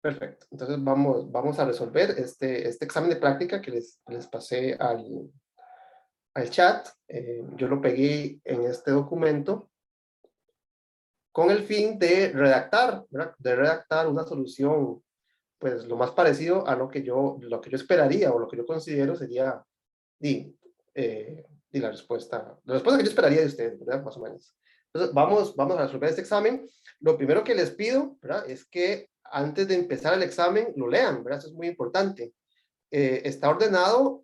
Perfecto. Entonces vamos a resolver este examen de práctica que les pasé al chat. Yo lo pegué en este documento con el fin de redactar, ¿verdad? De redactar una solución, pues lo más parecido a lo que yo esperaría o lo que yo considero sería la respuesta que yo esperaría de ustedes, ¿verdad? Más o menos. Entonces, vamos a resolver este examen. Lo primero que les pido, ¿verdad? Es que antes de empezar el examen lo lean, ¿verdad? Eso es muy importante. Está ordenado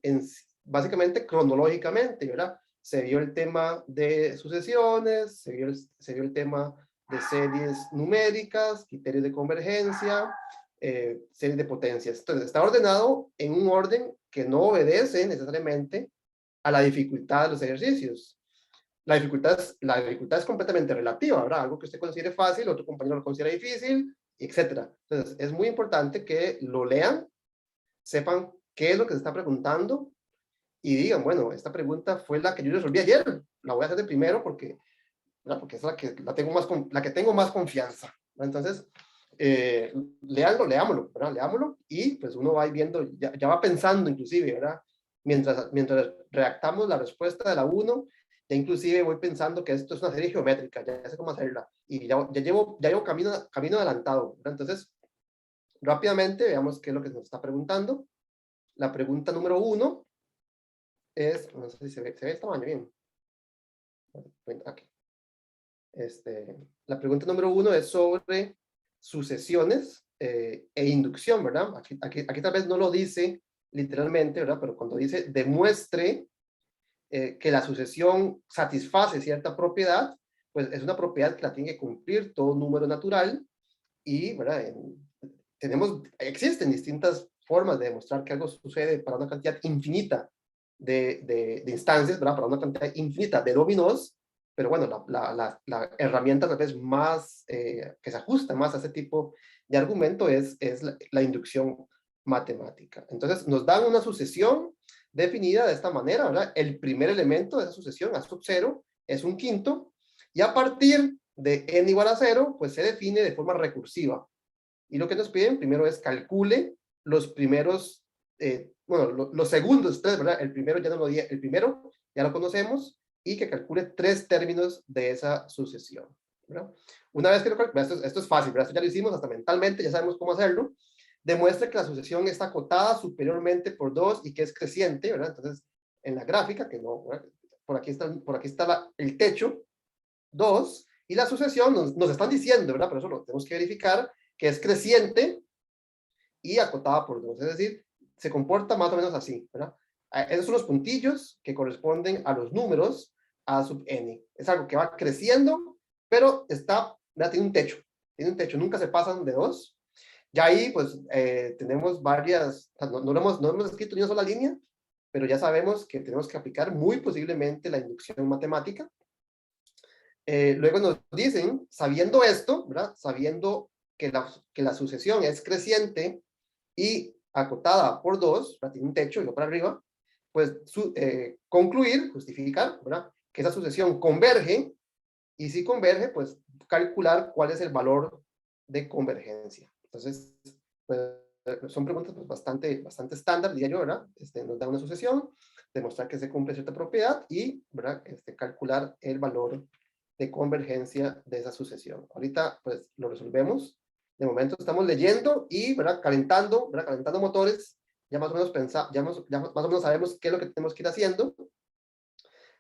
básicamente cronológicamente, ¿verdad? Se vio el tema de sucesiones, se vio el tema de series numéricas, criterios de convergencia, series de potencias. Entonces, está ordenado en un orden que no obedece necesariamente a la dificultad de los ejercicios. La dificultad es completamente relativa, ¿verdad? Algo que usted considere fácil, otro compañero lo considera difícil, etc. Entonces, es muy importante que lo lean, sepan qué es lo que se está preguntando y digan, bueno, esta pregunta fue la que yo resolví ayer, la voy a hacer de primero porque, ¿verdad? Porque es la que tengo más confianza, ¿verdad? Entonces, leanlo, leámoslo, ¿verdad? Leámoslo y pues uno va viendo, ya va pensando inclusive, ¿verdad? Mientras redactamos la respuesta de la 1, ya inclusive voy pensando que esto es una serie geométrica, ya sé cómo hacerla y ya llevo camino adelantado, ¿verdad? Entonces, rápidamente veamos qué es lo que nos está preguntando. La pregunta número 1 es, no sé si se ve el tamaño bien. Aquí. La pregunta número 1 es sobre sucesiones e inducción, ¿verdad? Aquí tal vez no lo dice literalmente, ¿verdad? Pero cuando dice demuestre que la sucesión satisface cierta propiedad, pues es una propiedad que la tiene que cumplir todo número natural y, ¿verdad? Existen distintas formas de demostrar que algo sucede para una cantidad infinita de instancias, ¿verdad? Para una cantidad infinita de dominos, pero bueno, la herramienta tal vez más que se ajusta más a ese tipo de argumento es la inducción matemática. Entonces, nos dan una sucesión definida de esta manera, ¿verdad? El primer elemento de esa sucesión, a sub 0, es un quinto, y a partir de n igual a 0, pues se define de forma recursiva. Y lo que nos piden primero es calcule los primeros, los segundos tres, ¿verdad? El primero ya no lo di, el primero ya lo conocemos, y que calcule 3 términos de esa sucesión, ¿verdad? Una vez que lo calcule, esto es fácil, ¿verdad? Esto ya lo hicimos hasta mentalmente, ya sabemos cómo hacerlo. Demuestra que la sucesión está acotada superiormente por 2 y que es creciente, ¿verdad? Entonces, en la gráfica, que no, ¿verdad? Por aquí está el techo, 2, y la sucesión nos están diciendo, ¿verdad? Pero eso lo tenemos que verificar, que es creciente y acotada por 2, es decir, se comporta más o menos así, ¿verdad? Esos son los puntillos que corresponden a los números a sub n. Es algo que va creciendo, pero ¿verdad? Tiene un techo, nunca se pasan de 2. Ya ahí, pues, tenemos varias, no hemos escrito ni una sola línea, pero ya sabemos que tenemos que aplicar muy posiblemente la inducción matemática. Luego nos dicen, sabiendo esto, ¿verdad? Sabiendo que la sucesión es creciente y acotada por 2, tiene un techo y no para arriba, pues concluir, justificar, ¿verdad? Que esa sucesión converge, y si converge, pues calcular cuál es el valor de convergencia. Entonces, pues, son preguntas pues, bastante estándar, diría yo, ¿verdad? Nos da una sucesión, demostrar que se cumple cierta propiedad y, ¿verdad? Calcular el valor de convergencia de esa sucesión. Ahorita, pues, lo resolvemos. De momento estamos leyendo y, ¿verdad? Calentando motores. Ya más o menos ya más o menos sabemos qué es lo que tenemos que ir haciendo.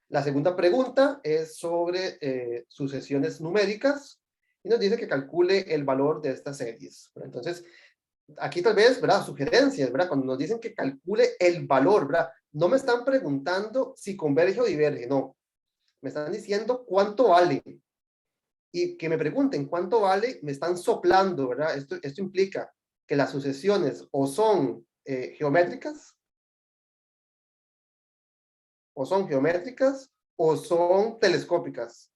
La segunda pregunta es sobre sucesiones numéricas y nos dice que calcule el valor de estas series. Entonces, aquí tal vez, ¿verdad? Sugerencias, ¿verdad? Cuando nos dicen que calcule el valor, ¿verdad? No me están preguntando si converge o diverge, no. Me están diciendo cuánto vale. Y que me pregunten cuánto vale, me están soplando, ¿verdad? Esto implica que las sucesiones o son geométricas, o son telescópicas,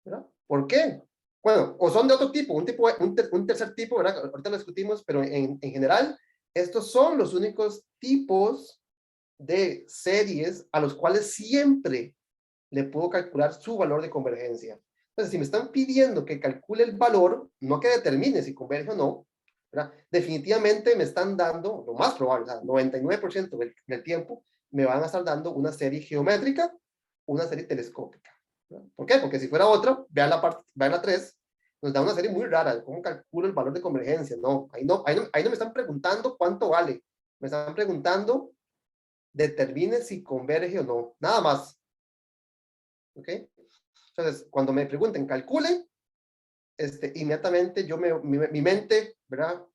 ¿verdad? ¿Por qué? Bueno, o son de otro tipo, un tercer tipo, ¿verdad? Ahorita lo discutimos, pero en general, estos son los únicos tipos de series a los cuales siempre le puedo calcular su valor de convergencia. Entonces, si me están pidiendo que calcule el valor, no que determine si converge o no, ¿verdad? Definitivamente me están dando, lo más probable, o sea, 99% del tiempo, me van a estar dando una serie geométrica, una serie telescópica, ¿verdad? ¿Por qué? Porque si fuera otra, vean la 3, nos da una serie muy rara de cómo calculo el valor de convergencia. No, ahí no me están preguntando cuánto vale, me están preguntando determine si converge o no, nada más. ¿Ok? Entonces, cuando me pregunten calcule, inmediatamente mi mente, ¿verdad?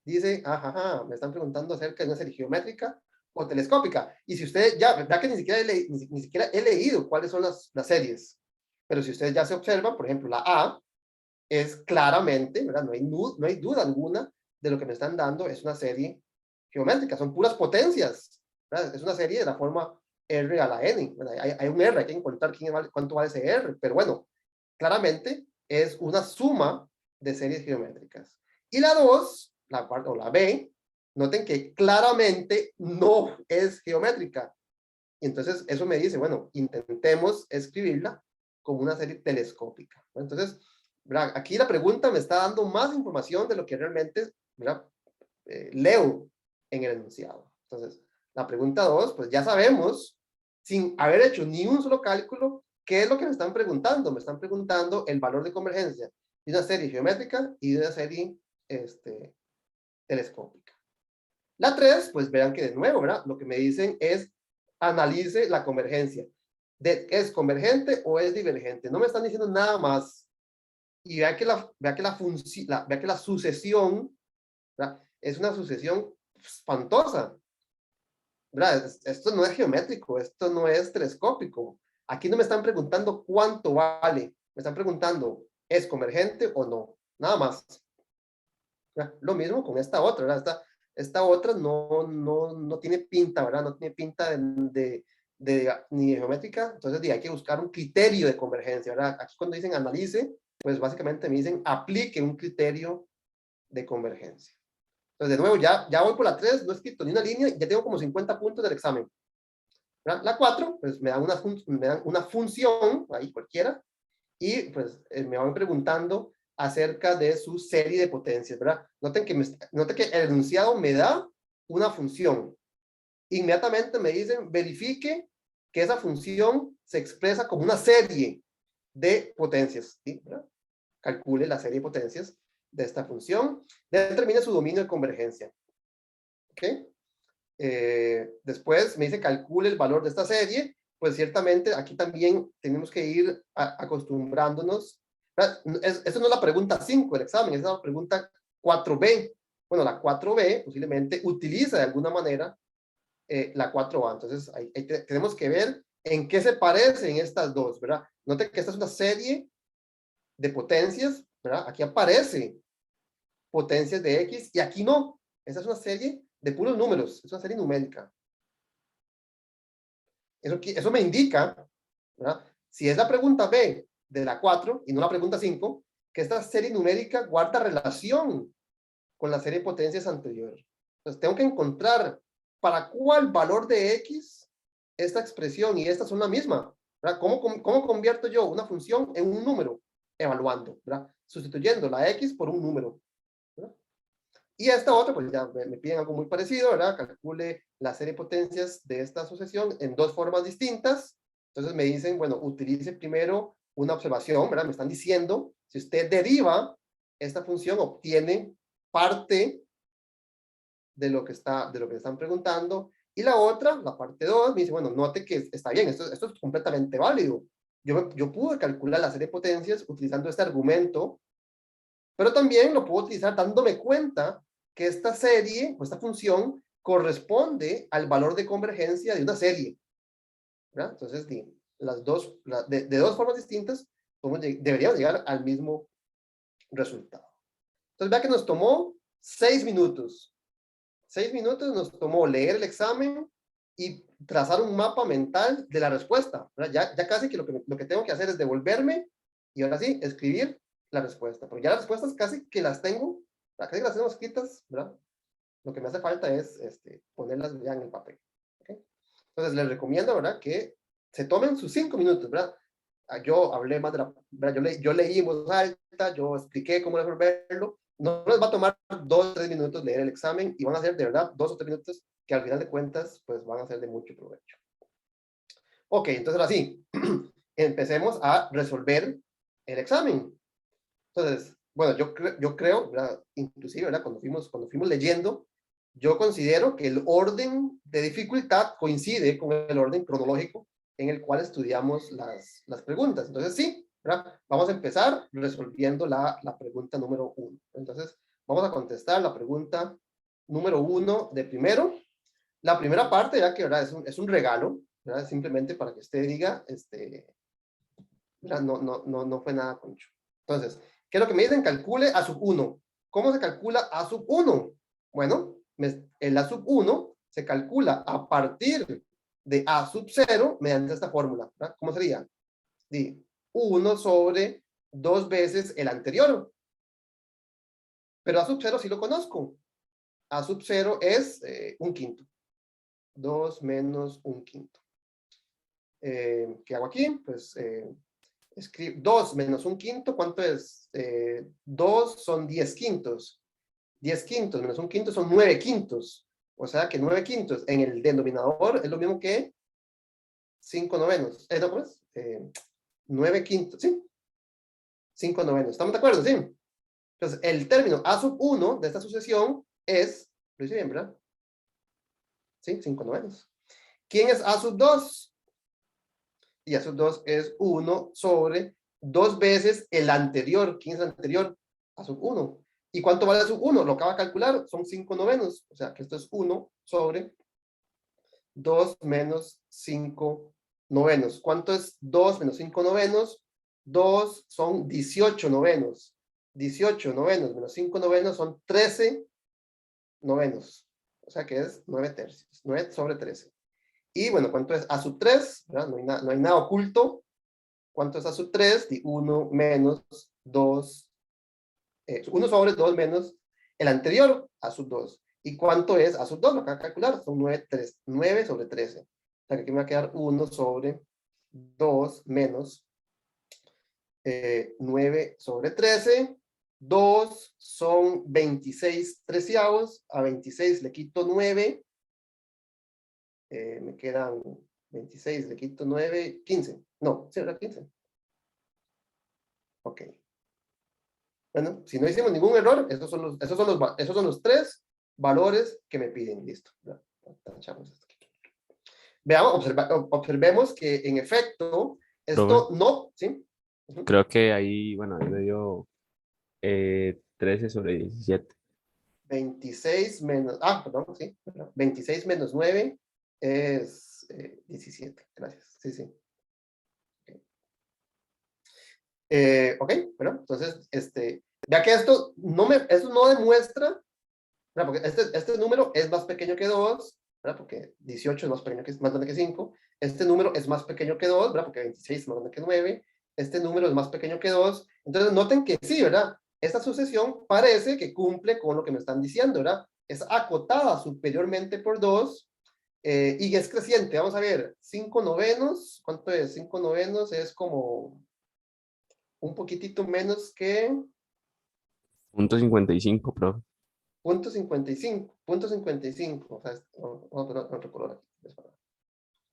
Dice, ajá, me están preguntando acerca de una serie geométrica o telescópica. Y si usted ya, ¿verdad que ni siquiera he leído cuáles son las series? Pero si ustedes ya se observan, por ejemplo, la A es claramente, ¿verdad? No hay duda alguna de lo que me están dando, es una serie geométrica, son puras potencias, ¿verdad? Es una serie de la forma R a la N, hay un R, hay que encontrar cuánto vale ese R, pero bueno, claramente es una suma de series geométricas. Y la 2, o la B, noten que claramente no es geométrica. Y entonces eso me dice, bueno, intentemos escribirla como una serie telescópica. Entonces, ¿verdad? Aquí la pregunta me está dando más información de lo que realmente, ¿verdad? Leo en el enunciado. Entonces, la pregunta 2, pues ya sabemos, sin haber hecho ni un solo cálculo, ¿qué es lo que me están preguntando? Me están preguntando el valor de convergencia de una serie geométrica y de una serie telescópica. La 3, pues vean que de nuevo, ¿verdad? Lo que me dicen es analice la convergencia. ¿Es convergente o es divergente? No me están diciendo nada más. Y vea que la sucesión, ¿verdad? Es una sucesión espantosa, ¿verdad? Esto no es geométrico, esto no es telescópico. Aquí no me están preguntando cuánto vale, me están preguntando, ¿es convergente o no? Nada más. ¿Verdad? Lo mismo con esta otra, ¿verdad? Esta otra no tiene pinta, ¿verdad? No tiene pinta ni de geométrica, entonces hay que buscar un criterio de convergencia, ¿verdad? Aquí cuando dicen analice, pues básicamente me dicen aplique un criterio de convergencia. Entonces, de nuevo, ya voy por la 3, no he escrito ni una línea, ya tengo como 50 puntos del examen. ¿Verdad? La 4, pues me dan una función, ahí cualquiera, y pues me van preguntando acerca de su serie de potencias, ¿verdad? Noten que el enunciado me da una función. Inmediatamente me dicen, verifique que esa función se expresa como una serie de potencias, ¿sí? ¿Verdad? Calcule la serie de potencias de esta función, determine su dominio de convergencia. ¿Ok? Después me dice calcule el valor de esta serie, pues ciertamente aquí también tenemos que ir acostumbrándonos. Esa no es la pregunta 5 del examen, esa es la pregunta 4B. Bueno, la 4B posiblemente utiliza de alguna manera la 4A. Entonces, tenemos que ver en qué se parecen estas dos, ¿verdad? Note que esta es una serie de potencias, ¿verdad? Aquí aparece potencias de X y aquí no. Esta es una serie de puros números, es una serie numérica. Eso me indica, ¿verdad? Si es la pregunta B de la 4 y no la pregunta 5, que esta serie numérica guarda relación con la serie de potencias anterior. Entonces tengo que encontrar para cuál valor de X esta expresión y esta son la misma. ¿Verdad? ¿Cómo convierto yo una función en un número? Evaluando, ¿verdad? Sustituyendo la X por un número. ¿Verdad? Y esta otra, pues ya me piden algo muy parecido, ¿verdad? Calcule la serie de potencias de esta sucesión en dos formas distintas. Entonces me dicen, bueno, utilice primero una observación, ¿verdad? Me están diciendo, si usted deriva esta función, obtiene parte de lo que están preguntando. Y la otra, la parte 2, me dice, bueno, note que está bien, esto es completamente válido. Yo pude calcular la serie de potencias utilizando este argumento, pero también lo puedo utilizar dándome cuenta que esta serie o esta función corresponde al valor de convergencia de una serie, ¿verdad? Entonces, de dos formas distintas, deberíamos llegar al mismo resultado. Entonces, vea que nos tomó 6 minutos. 6 minutos nos tomó leer el examen y trazar un mapa mental de la respuesta, ¿verdad? Ya casi que lo que tengo que hacer es devolverme y ahora sí, escribir la respuesta. Porque ya las respuestas casi que las tengo, casi que las tengo escritas, ¿verdad? Lo que me hace falta es ponerlas ya en el papel. ¿Okay? Entonces, les recomiendo, ¿verdad? Que se tomen sus 5 minutos, ¿verdad? Yo hablé más de ¿verdad? Yo leí en voz alta, yo expliqué cómo resolverlo, no les va a tomar 2 o 3 minutos leer el examen y van a ser de verdad 2 o 3 minutos que al final de cuentas pues van a ser de mucho provecho. Ok, entonces ahora sí, empecemos a resolver el examen. Entonces, bueno, yo creo, ¿verdad? Inclusive, ¿verdad? Cuando fuimos leyendo, yo considero que el orden de dificultad coincide con el orden cronológico en el cual estudiamos las preguntas. Entonces, sí, ¿verdad? Vamos a empezar resolviendo la pregunta número 1. Entonces, vamos a contestar la pregunta número 1 de primero. La primera parte, ya que ¿verdad? Es un regalo, ¿verdad? Simplemente para que usted diga, no fue nada concho. Entonces, ¿qué es lo que me dicen? Calcule A sub 1. ¿Cómo se calcula A sub 1? Bueno, el A sub 1 se calcula a partir de A sub 0 mediante esta fórmula, ¿verdad? ¿Cómo sería? 1 sobre 2 veces el anterior. Pero A sub 0 sí lo conozco. A sub 0 es 1/5. 2 menos 1/5. ¿Qué hago aquí? Pues 2 menos 1/5, ¿cuánto es? 2 son 10 quintos. 10 quintos menos 1/5 son 9 quintos. O sea que 9 quintos en el denominador es lo mismo que 5 novenos. No, pues, 9 quintos, ¿sí? 5 novenos. ¿Estamos de acuerdo? Sí. Entonces, el término A sub 1 de esta sucesión es, lo hice bien, ¿verdad? Sí, 5 novenos. ¿Quién es A sub 2? Y A sub 2 es 1 sobre 2 veces el anterior. ¿Quién es el anterior? A sub 1. ¿Y cuánto vale A sub 1? Lo acaba de calcular, son 5 novenos. O sea que esto es 1 sobre 2 menos 5 novenos. ¿Cuánto es 2 menos 5 novenos? 2 son 18 novenos. 18 novenos menos 5 novenos son 13 novenos. O sea que es 9 tercios. 9 sobre 13. Y bueno, ¿cuánto es A sub 3? ¿Verdad? No hay nada oculto. ¿Cuánto es A sub 3? 1 menos 2. 1 sobre 2 menos el anterior, A sub 2. ¿Y cuánto es A sub 2? Lo acabo de calcular. Son 9 sobre 13. O sea que aquí me va a quedar 1 sobre 2 menos 9 sobre 13. 2 son 26 treceavos. A 26 le quito 9. Me quedan 26, le quito 9, 15. No, ¿sí era 15? Ok. Bueno, si no hicimos ningún error, esos son los 3 valores que me piden. Listo. Tachamos esto. Veamos, observemos que en efecto, Profe, esto no, ¿sí? Ujú. creo que ahí, bueno, ahí me dio 13 sobre 17. 26 menos, perdón, sí. 26 menos 9 es 17. Gracias. Sí, sí. Ok, bueno, entonces, ya que esto no demuestra, ¿verdad? Porque este número es más pequeño que 2, ¿verdad? Porque 18 es más grande que 5. Este número es más pequeño que 2, ¿verdad? Porque 26 es más grande que 9. Este número es más pequeño que 2. Entonces, noten que sí, ¿verdad? Esta sucesión parece que cumple con lo que me están diciendo, ¿verdad? Es acotada superiormente por 2 y es creciente. Vamos a ver, 5 novenos, ¿cuánto es? 5 novenos es como un poquitito menos que Punto 55, profe. 0.55, 0.55, o sea, vamos a poner otro color aquí.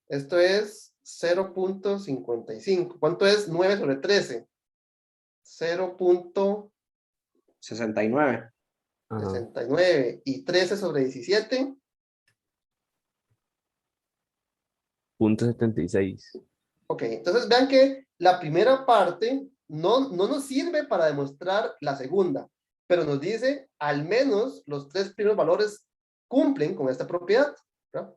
Esto es 0.55. ¿Cuánto es 9 sobre 13? 0.69. 69. Ajá. ¿Y 13 sobre 17? Punto 76. Ok, entonces vean que la primera parte no nos sirve para demostrar la segunda, pero nos dice al menos los 3 primeros valores cumplen con esta propiedad, ¿verdad?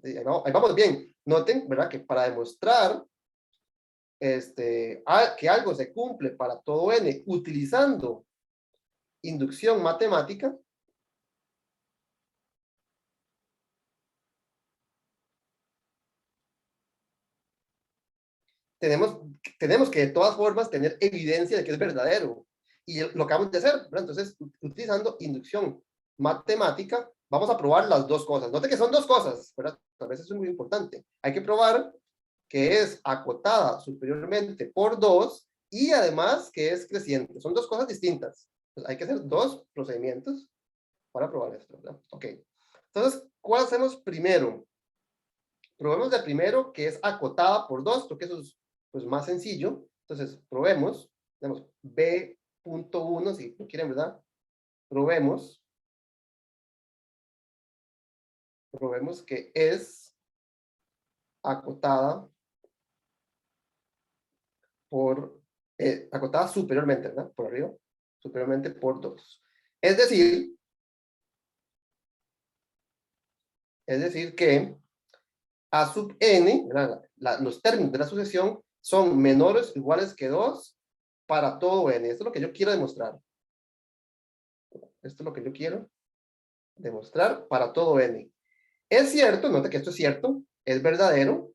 Ahí vamos bien. Noten, ¿verdad? Que para demostrar que algo se cumple para todo n utilizando inducción matemática, tenemos que de todas formas tener evidencia de que es verdadero. Y lo acabamos de hacer, ¿verdad? Entonces, utilizando inducción matemática, vamos a probar las dos cosas. Note que son dos cosas, ¿verdad? Tal vez eso es muy importante. Hay que probar que es acotada superiormente por 2 y además que es creciente. Son dos cosas distintas. Pues hay que hacer dos procedimientos para probar esto, ¿verdad? Ok. Entonces, ¿cuál hacemos primero? Probemos de primero, que es acotada por 2, creo que eso es pues, más sencillo. Entonces, probemos, tenemos B.1, si no quieren, ¿verdad? Probemos que es acotada por, acotada superiormente, ¿verdad? Por arriba, superiormente por 2. Es decir que A sub n, los términos de la sucesión son menores o iguales que 2 para todo n. Esto es lo que yo quiero demostrar. Esto es lo que yo quiero demostrar para todo n. Es cierto, nota que esto es cierto, es verdadero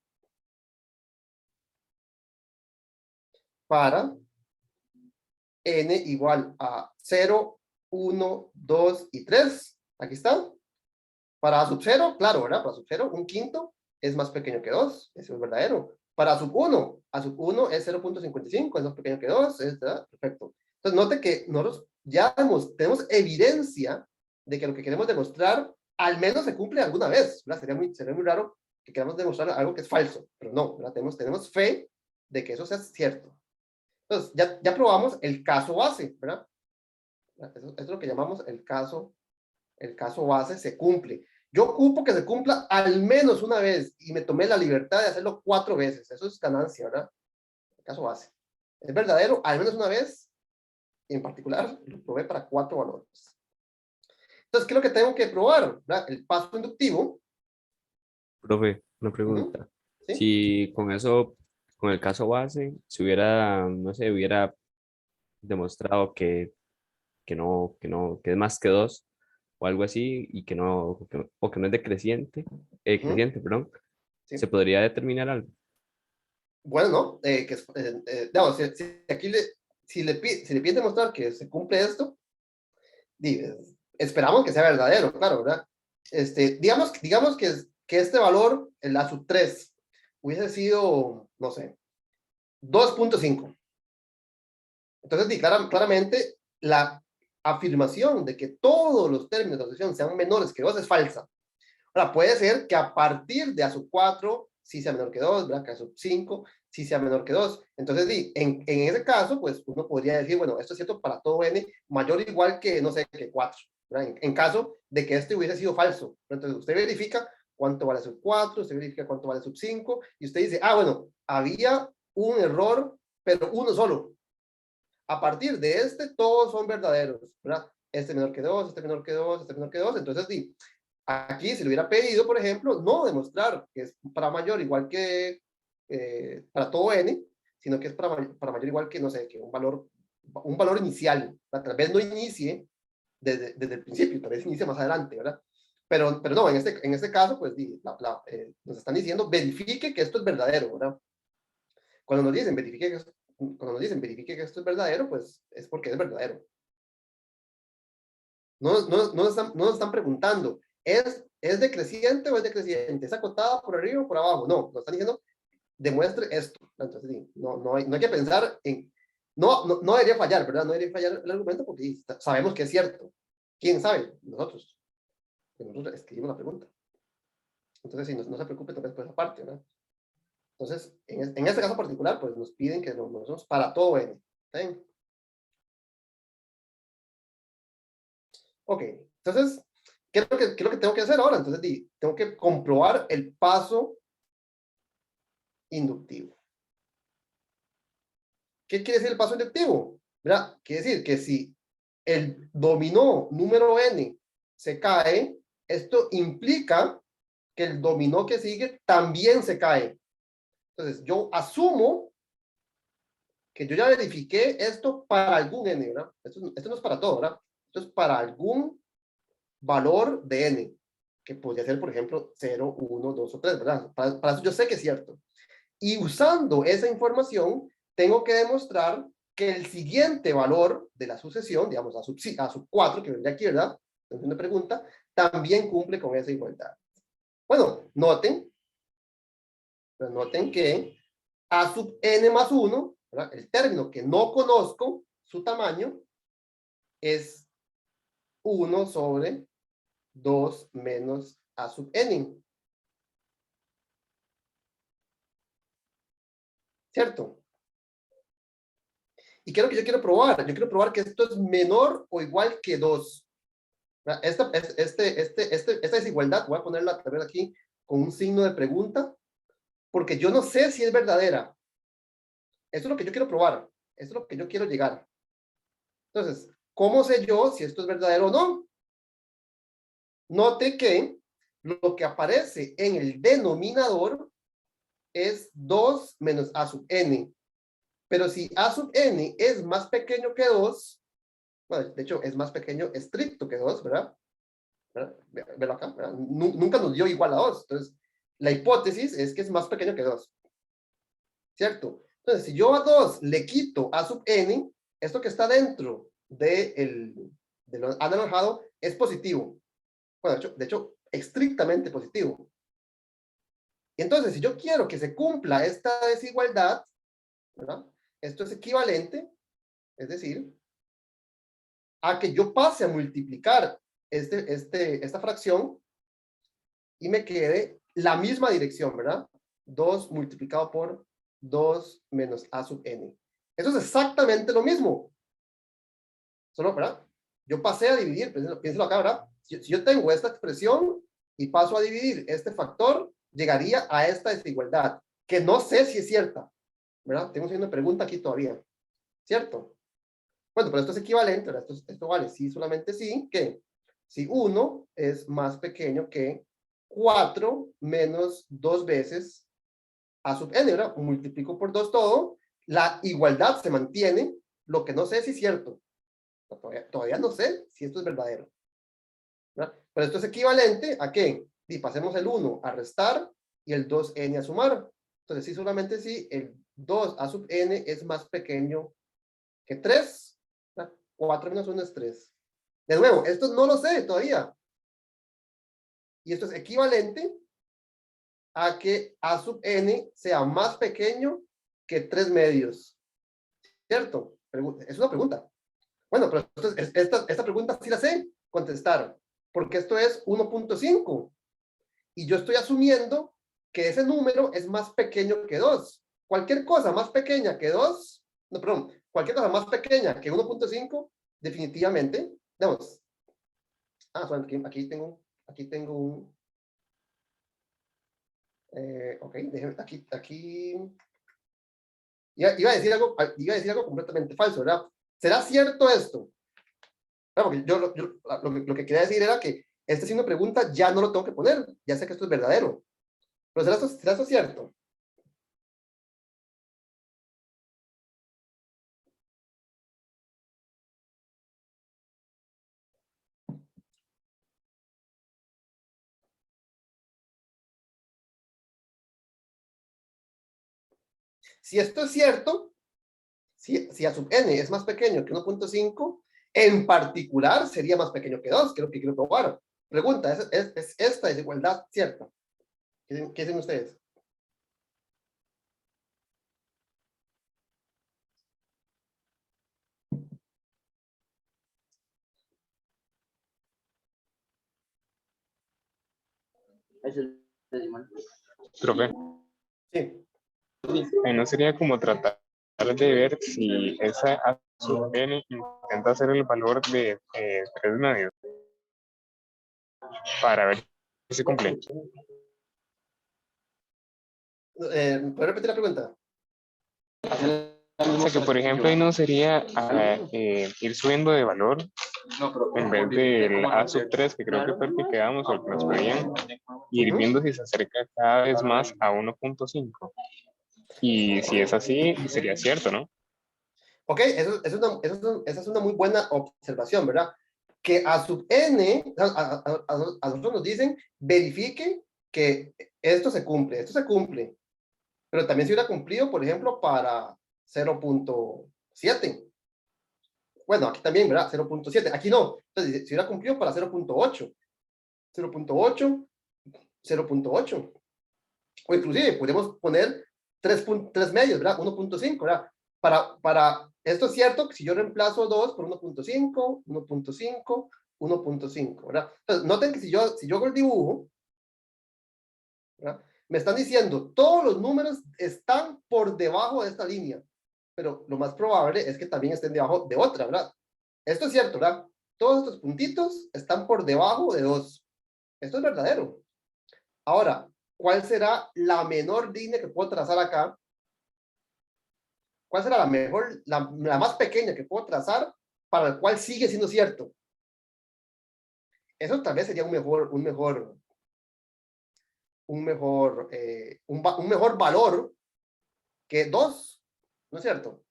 para n igual a 0, 1, 2 y 3. Aquí está. Para sub 0, claro, ¿verdad? Para sub 0, un quinto es más pequeño que 2. Eso es verdadero. Para sub 1, a sub 1 es 0.55, es más pequeño que 2. ¿Verdad? Perfecto. Entonces, note que nosotros ya tenemos evidencia de que lo que queremos demostrar al menos se cumple alguna vez. ¿Verdad? Sería muy raro que queramos demostrar algo que es falso, pero no, ¿verdad? Tenemos fe de que eso sea cierto. Entonces, ya probamos el caso base, ¿verdad? Eso es lo que llamamos el caso base, se cumple. Yo ocupo que se cumpla al menos una vez y me tomé la libertad de hacerlo 4 veces. Eso es ganancia, ¿verdad? El caso base. Es verdadero al menos una vez, en particular lo probé para 4 valores. Entonces, ¿qué es lo que tengo que probar? ¿Verdad? El paso inductivo. Profe, una pregunta. ¿Sí? Si con eso, con el caso base, si hubiera, no sé, hubiera demostrado que es más que 2 o algo así, y o que no es decreciente, creciente, perdón, ¿Sí? se podría determinar algo. Bueno, ¿no? Digamos, si le pide demostrar que se cumple esto, esperamos que sea verdadero, claro, ¿verdad? Digamos que este valor, el A sub 3, hubiese sido, no sé, 2.5. Entonces, claramente, la afirmación de que todos los términos de asociación sean menores que 2 es falsa. Ahora, puede ser que a partir de A sub 4 sí sea menor que 2, ¿verdad? Que A sub 5 sí sea menor que 2. Entonces, en ese caso, pues uno podría decir, bueno, esto es cierto para todo n mayor o igual que, no sé, que 4. ¿Verdad? En caso de que este hubiese sido falso. Entonces, usted verifica cuánto vale sub 4, usted verifica cuánto vale sub 5, y usted dice, bueno, había un error, pero uno solo. A partir de todos son verdaderos, ¿verdad? Este menor que 2, este menor que 2, este menor que 2. Entonces, aquí se le hubiera pedido, por ejemplo, no demostrar que es para mayor igual que para todo n, sino que es para mayor igual que, no sé, que un valor inicial. Tal vez no inicie desde el principio, tal vez inicie más adelante, ¿verdad? Pero no, en este caso, pues nos están diciendo, verifique que esto es verdadero, ¿verdad? Cuando nos dicen verifique que esto es verdadero, pues es porque es verdadero. No nos están preguntando, ¿es decreciente o es decreciente? ¿Es acotada por arriba o por abajo? No, nos están diciendo, demuestre esto. Entonces, no hay que pensar en, no debería fallar, ¿verdad? No debería fallar el argumento porque sabemos que es cierto. ¿Quién sabe? Nosotros escribimos la pregunta. Entonces, si no se preocupe tal vez por esa parte, ¿verdad? Entonces, en este caso particular, pues nos piden que nosotros para todo n. ¿Está bien? Ok, entonces, ¿qué es lo que tengo que hacer ahora? Entonces, tengo que comprobar el paso inductivo. ¿Qué quiere decir el paso inductivo? ¿Verdad? Quiere decir que si el dominó número n se cae, esto implica que el dominó que sigue también se cae. Entonces, yo asumo que yo ya verifiqué esto para algún n, ¿verdad? Esto no es para todo, ¿verdad? Esto es para algún valor de n, que podría ser, por ejemplo, 0, 1, 2 o 3, ¿verdad? Para eso yo sé que es cierto. Y usando esa información, tengo que demostrar que el siguiente valor de la sucesión, digamos, a sub 4, que vendría aquí, ¿verdad? Entonces, una pregunta, también cumple con esa igualdad. Bueno, noten que a sub n más 1, ¿verdad? El término que no conozco, su tamaño, es 1 sobre 2 menos A sub n. ¿Cierto? ¿Y qué es lo que yo quiero probar? Yo quiero probar que esto es menor o igual que 2. Esta desigualdad, voy a ponerla a ver aquí con un signo de pregunta, porque yo no sé si es verdadera. Eso es lo que yo quiero probar. Eso es lo que yo quiero llegar. Entonces, ¿cómo sé yo si esto es verdadero o no? Note que lo que aparece en el denominador es 2 menos A sub n. Pero si A sub n es más pequeño que 2, bueno, de hecho es más pequeño estricto que 2, ¿verdad? Velo acá, ¿verdad? Nunca nos dio igual a 2. Entonces, la hipótesis es que es más pequeño que 2. ¿Cierto? Entonces, si yo a 2 le quito A sub n, esto que está dentro de lo anaranjado es positivo. Bueno, de hecho, estrictamente positivo. Y entonces, si yo quiero que se cumpla esta desigualdad, ¿verdad? Esto es equivalente, es decir, a que yo pase a multiplicar esta fracción y me quede la misma dirección, ¿verdad? 2 multiplicado por 2 menos A sub n. Eso es exactamente lo mismo. Solo, ¿verdad? Yo pasé a dividir, piénselo acá, ¿verdad? Si yo tengo esta expresión y paso a dividir este factor, llegaría a esta desigualdad, que no sé si es cierta, ¿verdad? Tengo haciendo una pregunta aquí todavía, ¿cierto? Bueno, pero esto es equivalente, ¿verdad? Esto vale sí, solamente sí, que si 1 es más pequeño que 4 menos 2 veces A sub n, ¿verdad? Multiplico por 2 todo, la igualdad se mantiene, lo que no sé si es cierto. Todavía no sé si esto es verdadero, ¿verdad? Pero esto es equivalente a que pasemos el 1 a restar y el 2n a sumar. Entonces, sí, solamente si el 2 a sub n es más pequeño que 3. 4 menos 1 es 3. De nuevo, esto no lo sé todavía. Y esto es equivalente a que A sub n sea más pequeño que 3 medios. ¿Cierto? Es una pregunta. Bueno, pero esta pregunta sí la sé contestar, porque esto es 1.5. Y yo estoy asumiendo que ese número es más pequeño que 2. Cualquier cosa más pequeña que 2, no, perdón, cualquier cosa más pequeña que 1.5, definitivamente, digamos, aquí tengo un, ok, aquí, iba a decir algo completamente falso, ¿verdad? ¿Será cierto esto? Claro, porque lo que quería decir era que este signo de pregunta ya no lo tengo que poner, ya sé que esto es verdadero. Pero ¿será esto cierto? Si esto es cierto, si A sub n es más pequeño que 1.5, en particular sería más pequeño que 2, que es lo que quiero probar. Pregunta, ¿es esta desigualdad cierta? ¿Qué dicen ustedes? Profe, Sí. no sería como tratar de ver si esa A sub n intenta hacer el valor de 3 medios para ver si se cumple. ¿Puedes repetir la pregunta? O sea que, por ejemplo, ahí no sería ir subiendo de valor en vez del A sub 3, que creo que fue el que quedamos o el que nos pedían, ir viendo si se acerca cada vez más a 1.5. Y si es así, sería cierto, ¿no? Ok, esa es una muy buena observación, ¿verdad? Que A sub n, a nosotros nos dicen, verifique que esto se cumple, pero también se hubiera cumplido, por ejemplo, para 0.7. Bueno, aquí también, ¿verdad? 0.7. Aquí no. Entonces, se hubiera cumplido para 0.8. 0.8, 0.8. O inclusive, podemos poner 3 medios, ¿verdad? 1.5, ¿verdad? Para Esto es cierto que si yo reemplazo 2 por 1.5, 1.5, 1.5, ¿verdad? Entonces, noten que si yo hago el dibujo, ¿verdad? Me están diciendo, todos los números están por debajo de esta línea, pero lo más probable es que también estén debajo de otra, ¿verdad? Esto es cierto, ¿verdad? Todos estos puntitos están por debajo de 2. Esto es verdadero. Ahora, ¿cuál será la menor línea que puedo trazar acá? ¿Cuál será la mejor, la más pequeña que puedo trazar para el cual sigue siendo cierto? Eso tal vez sería un mejor valor que 2, ¿no es cierto?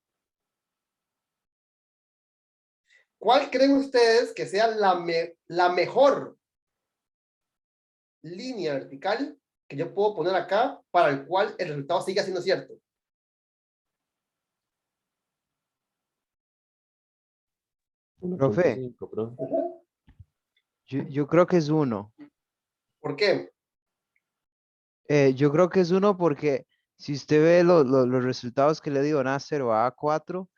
¿Cuál creen ustedes que sea la mejor línea vertical que yo puedo poner acá para el cual el resultado siga siendo cierto? Profe. 1.5, profe. Yo creo que es 1. ¿Por qué? Yo creo que es 1 porque si usted ve los resultados que le dio en A0 a A4,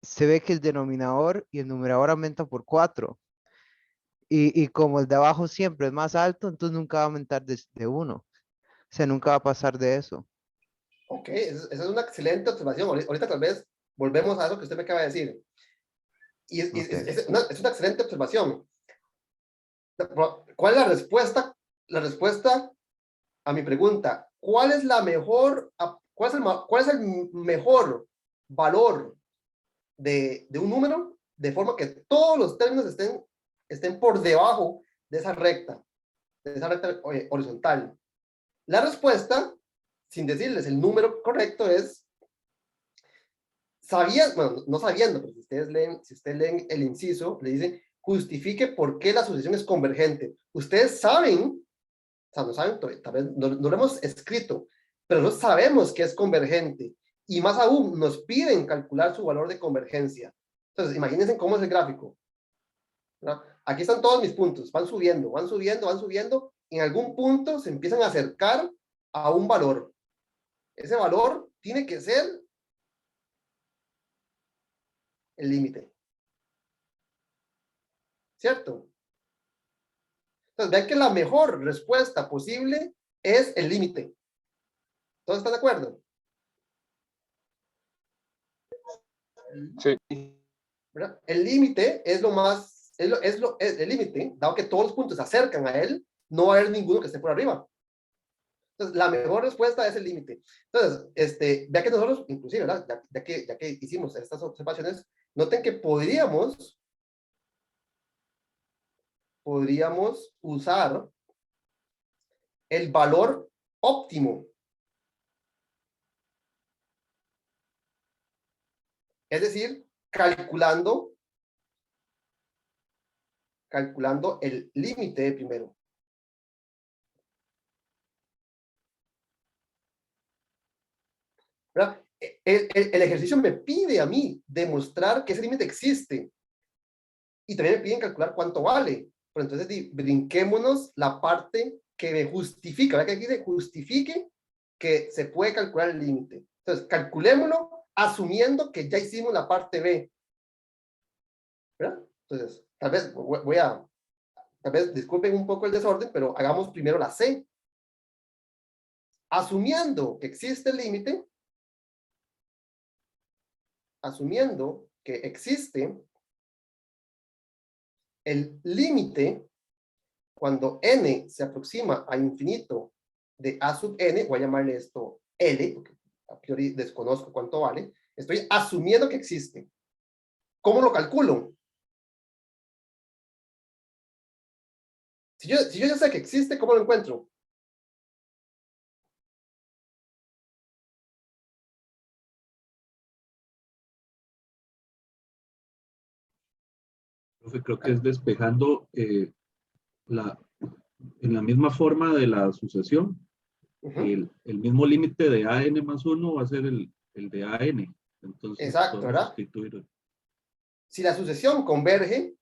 se ve que el denominador y el numerador aumentan por 4. Y como el de abajo siempre es más alto, entonces nunca va a aumentar de 1. O sea, nunca va a pasar de eso. Ok, esa es una excelente observación. Ahorita tal vez volvemos a eso que usted me acaba de decir. Y es una excelente observación. ¿Cuál es la respuesta? La respuesta a mi pregunta, ¿cuál es el mejor valor de un número de forma que todos los términos estén por debajo de esa recta horizontal? La respuesta, sin decirles el número correcto, es no sabiendo, pero si ustedes leen el inciso, le dicen justifique por qué la sucesión es convergente. Ustedes saben, o sea, no saben, tal vez no lo hemos escrito, pero nosotros sabemos que es convergente. Y más aún, nos piden calcular su valor de convergencia. Entonces, imagínense cómo es el gráfico, ¿verdad? Aquí están todos mis puntos, van subiendo, van subiendo, van subiendo. En algún punto se empiezan a acercar a un valor. Ese valor tiene que ser el límite. ¿Cierto? Entonces, vean que la mejor respuesta posible es el límite. ¿Todos están de acuerdo? Sí. ¿Verdad? El límite es lo más, el límite, dado que todos los puntos se acercan a él, no va a haber ninguno que esté por arriba. Entonces, la mejor respuesta es el límite. Entonces, ya que nosotros, inclusive, ¿verdad? Ya que hicimos estas observaciones, noten que podríamos usar el valor óptimo. Es decir, calculando el límite primero. ¿Verdad? El ejercicio me pide a mí demostrar que ese límite existe. Y también me piden calcular cuánto vale. Pero entonces brinquémonos la parte que me justifica. ¿Verdad? Que aquí dice justifique que se puede calcular el límite. Entonces, calculémoslo asumiendo que ya hicimos la parte B. ¿Verdad? Entonces, tal vez disculpen un poco el desorden, pero hagamos primero la C. Asumiendo que existe el límite, asumiendo que existe el límite cuando n se aproxima a infinito de a sub n, voy a llamarle esto L, porque a priori desconozco cuánto vale, estoy asumiendo que existe. ¿Cómo lo calculo? Si yo ya sé que existe, ¿cómo lo encuentro? Creo que es despejando en la misma forma de la sucesión. El mismo límite de AN más 1 va a ser el de AN. Entonces, exacto, ¿verdad? Sustituir. Si la sucesión converge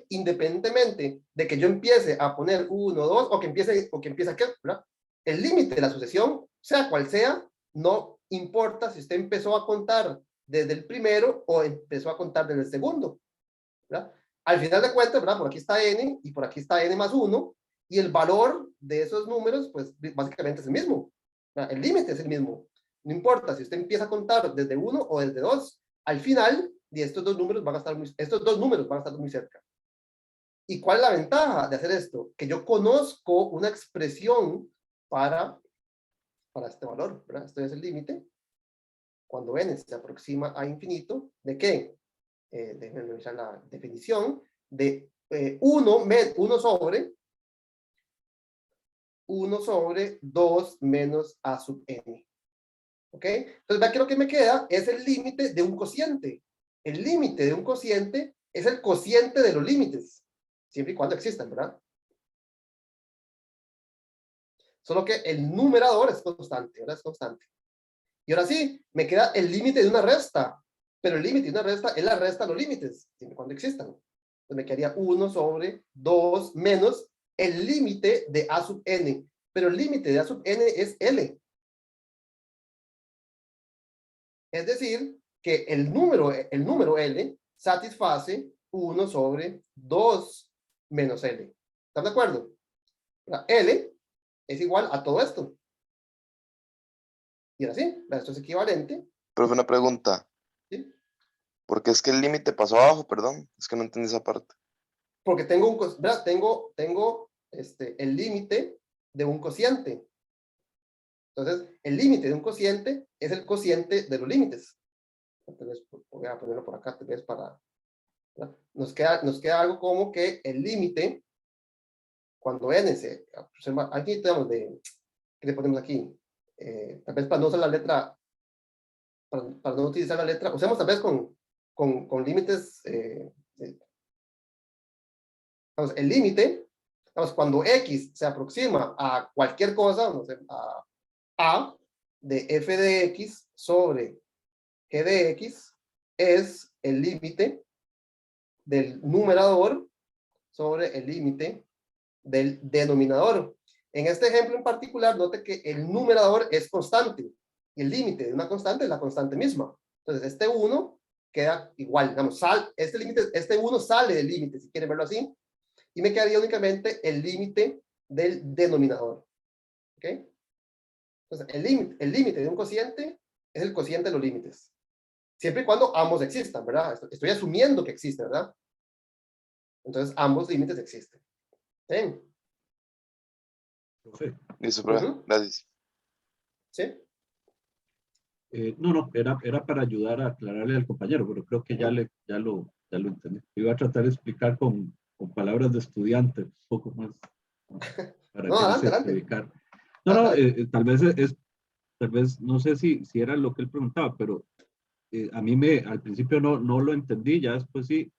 independientemente de que yo empiece a poner 1, 2 o que empiece aquí, ¿verdad? El límite de la sucesión, sea cual sea, no importa si usted empezó a contar desde el primero o empezó a contar desde el segundo, ¿verdad? Al final de cuentas, ¿verdad? Por aquí está n y por aquí está n más 1, y el valor de esos números, pues básicamente es el mismo, ¿verdad? El límite es el mismo. No importa si usted empieza a contar desde 1 o desde 2, al final de estos dos números van a estar muy cerca. ¿Y cuál es la ventaja de hacer esto? Que yo conozco una expresión para este valor, ¿verdad? Esto es el límite. Cuando n se aproxima a infinito, ¿de qué? Déjenme revisar la definición, de 1 sobre 2 menos a sub n. ¿Ok? Entonces, vea que lo que me queda es el límite de un cociente. El límite de un cociente es el cociente de los límites, siempre y cuando existan, ¿verdad? Solo que el numerador es constante, ¿verdad? Es constante. Y ahora sí, me queda el límite de una resta, pero el límite de una resta es la resta de los límites, siempre y cuando existan. Entonces me quedaría 1 sobre 2 menos el límite de a sub n, pero el límite de a sub n es L. Es decir, que el número L satisface 1 sobre 2 menos L. ¿Están de acuerdo? L es igual a todo esto. Y ahora sí, esto es equivalente. Pero fue una pregunta. ¿Sí? ¿Por qué es que el límite pasó abajo? Perdón, es que no entendí esa parte. Porque tengo el límite de un cociente. Entonces, el límite de un cociente es el cociente de los límites. Entonces, voy a ponerlo por acá, tal vez para... ¿verdad? Nos queda algo como que el límite, cuando n se aproxima, aquí tenemos ¿qué le ponemos aquí? Tal vez para no usar la letra, para no utilizar la letra, usemos tal vez con límites, vamos, el límite, vamos, cuando x se aproxima a cualquier cosa, no sé, a de f de x sobre g de x, es el límite del numerador sobre el límite del denominador. En este ejemplo en particular, note que el numerador es constante y el límite de una constante es la constante misma. Entonces, este 1 queda igual, digamos, este 1 sale del límite, si quieren verlo así, y me quedaría únicamente el límite del denominador. ¿Ok? Entonces, el límite de un cociente es el cociente de los límites. Siempre y cuando ambos existan, ¿verdad? Estoy asumiendo que existe, ¿verdad? Entonces, ambos límites existen. ¿Sí? Profe, Listo, profe. Gracias. ¿Sí? no, era para ayudar a aclararle al compañero, pero creo que ya lo entendí. Iba a tratar de explicar con palabras de estudiante, un poco más, para No, que él se adelante. ubicara. No, tal vez, no sé si era lo que él preguntaba, pero a mí al principio no lo entendí, ya después sí.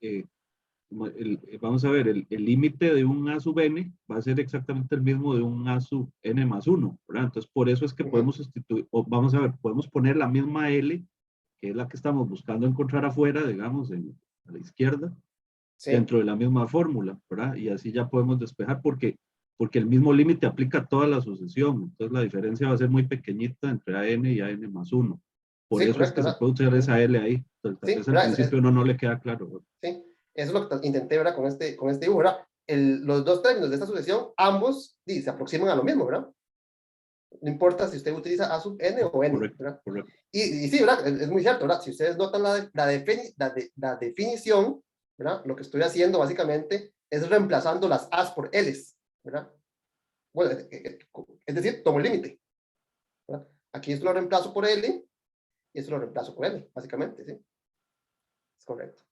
Vamos a ver, el límite de un a sub n va a ser exactamente el mismo de un a sub n más 1, ¿verdad? Entonces, por eso es que podemos sustituir, o vamos a ver, podemos poner la misma L, que es la que estamos buscando encontrar afuera, digamos, a la izquierda, Sí. dentro de la misma fórmula, ¿verdad? Y así ya podemos despejar porque el mismo límite aplica a toda la sucesión. Entonces, la diferencia va a ser muy pequeñita entre a n y a n más 1. Por Sí, eso correcto, es que se puede usar esa L ahí. Entonces, tal sí, vez al principio no le queda claro, ¿verdad? Sí, eso es lo que intenté, ¿verdad? Con este dibujo, ¿verdad? Los dos términos de esta sucesión, ambos se aproximan a lo mismo, ¿verdad? No importa si usted utiliza a sub n o n, Correcto, ¿verdad? correcto. Y sí, ¿verdad? Es muy cierto, ¿verdad? Si ustedes notan la definición, ¿verdad? Lo que estoy haciendo básicamente es reemplazando las a's por l's, ¿verdad? Bueno, es decir, tomo el límite, ¿verdad? Aquí esto lo reemplazo por l y esto lo reemplazo por l, básicamente, ¿sí? Es correcto.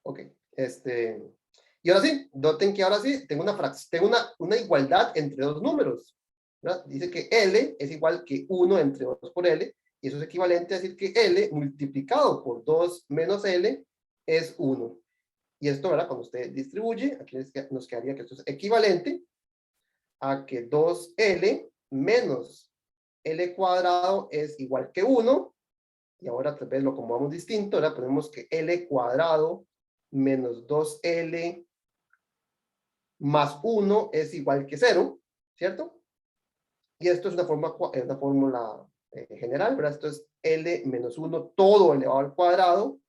Ok, y ahora sí, noten que ahora sí tengo una igualdad entre dos números, ¿verdad? Dice que L es igual que 1 entre 2 por L, y eso es equivalente a decir que L multiplicado por 2 menos L es 1. Y esto, ¿verdad? Cuando usted distribuye, aquí nos quedaría que esto es equivalente a que 2L menos L cuadrado es igual que 1, y ahora tal vez lo acomodamos distinto, ¿verdad? Ponemos que L cuadrado menos 2L más 1 es igual que 0, ¿cierto? Y esto es una fórmula general, ¿verdad? Esto es L menos 1 todo elevado al cuadrado.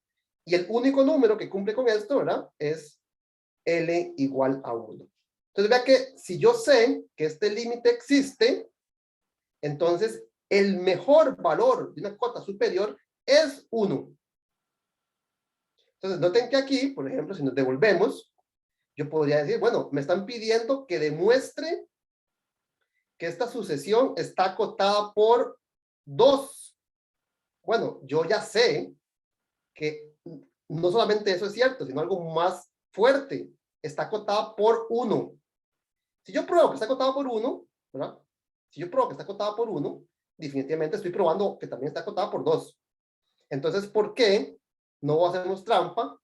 Y el único número que cumple con esto, ¿verdad? Es L igual a 1. Entonces vea que si yo sé que este límite existe, entonces el mejor valor de una cota superior es 1. Entonces noten que aquí, por ejemplo, si nos devolvemos, yo podría decir, bueno, me están pidiendo que demuestre que esta sucesión está acotada por 2. Bueno, yo ya sé que no solamente eso es cierto, sino algo más fuerte. Está acotada por 1. Si yo pruebo que está acotada por 1, ¿verdad? Si yo pruebo que está acotada por 1, definitivamente estoy probando que también está acotada por 2. Entonces, ¿por qué no hacemos trampa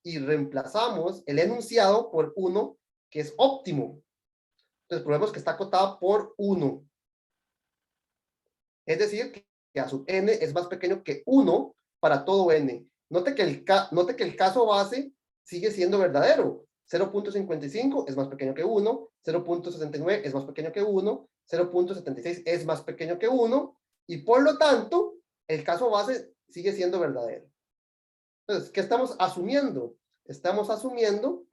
y reemplazamos el enunciado por 1, que es óptimo? Entonces, probemos que está acotada por 1. Es decir, que a sub n es más pequeño que 1 para todo n. Note que el caso base sigue siendo verdadero. 0.55 es más pequeño que 1, 0.69 es más pequeño que 1, 0.76 es más pequeño que 1, y por lo tanto, el caso base sigue siendo verdadero. Entonces, ¿qué estamos asumiendo? Estamos asumiendo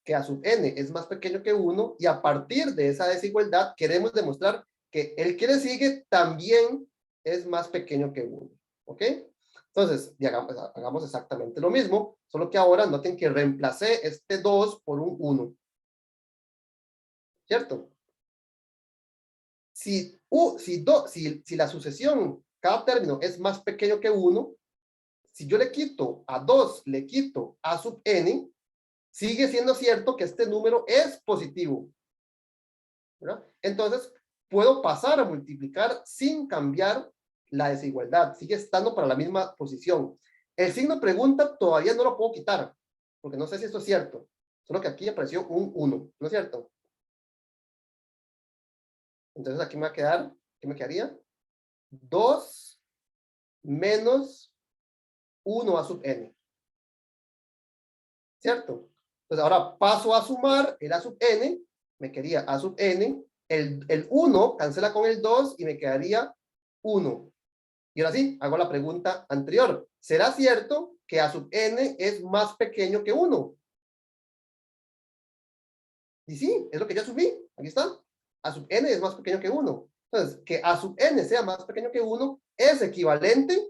que a sub n es más pequeño que 1, y a partir de esa desigualdad queremos demostrar que el que le sigue también es más pequeño que 1. ¿Ok? Entonces, hagamos exactamente lo mismo, solo que ahora noten que reemplacé este 2 por un 1. ¿Cierto? Si la sucesión, cada término es más pequeño que 1, si yo le quito a 2, le quito a sub n, sigue siendo cierto que este número es positivo, ¿verdad? Entonces, puedo pasar a multiplicar sin cambiar la desigualdad. Sigue estando para la misma posición. El signo pregunta todavía no lo puedo quitar, porque no sé si esto es cierto. Solo que aquí apareció un 1, ¿no es cierto? Entonces aquí me va a quedar, ¿qué me quedaría? 2 menos 1 a sub n. ¿Cierto? Entonces ahora paso a sumar el a sub n, me quedaría a sub n, el 1 cancela con el 2 y me quedaría 1. Y ahora sí, hago la pregunta anterior. ¿Será cierto que a sub n es más pequeño que 1? Y sí, es lo que yo asumí. Aquí está. A sub n es más pequeño que 1. Entonces, que a sub n sea más pequeño que 1 es equivalente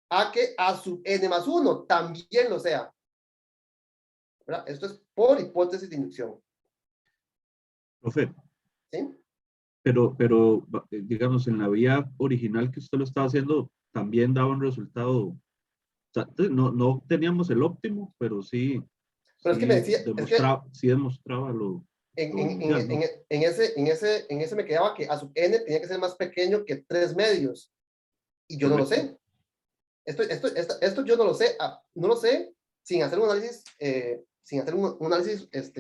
a que a sub n más 1 también lo sea. ¿Verdad? Esto es por hipótesis de inducción. Profe, ¿Sí? pero digamos, en la vía original que usted lo estaba haciendo, también daba un resultado. O sea, no teníamos el óptimo, pero sí, Pero es que me decía, sí demostraba lo inicial, ¿no? en ese me quedaba que a sub n tenía que ser más pequeño que 3 medios. Y yo no lo sé. Esto yo no lo sé. No lo sé sin hacer un análisis,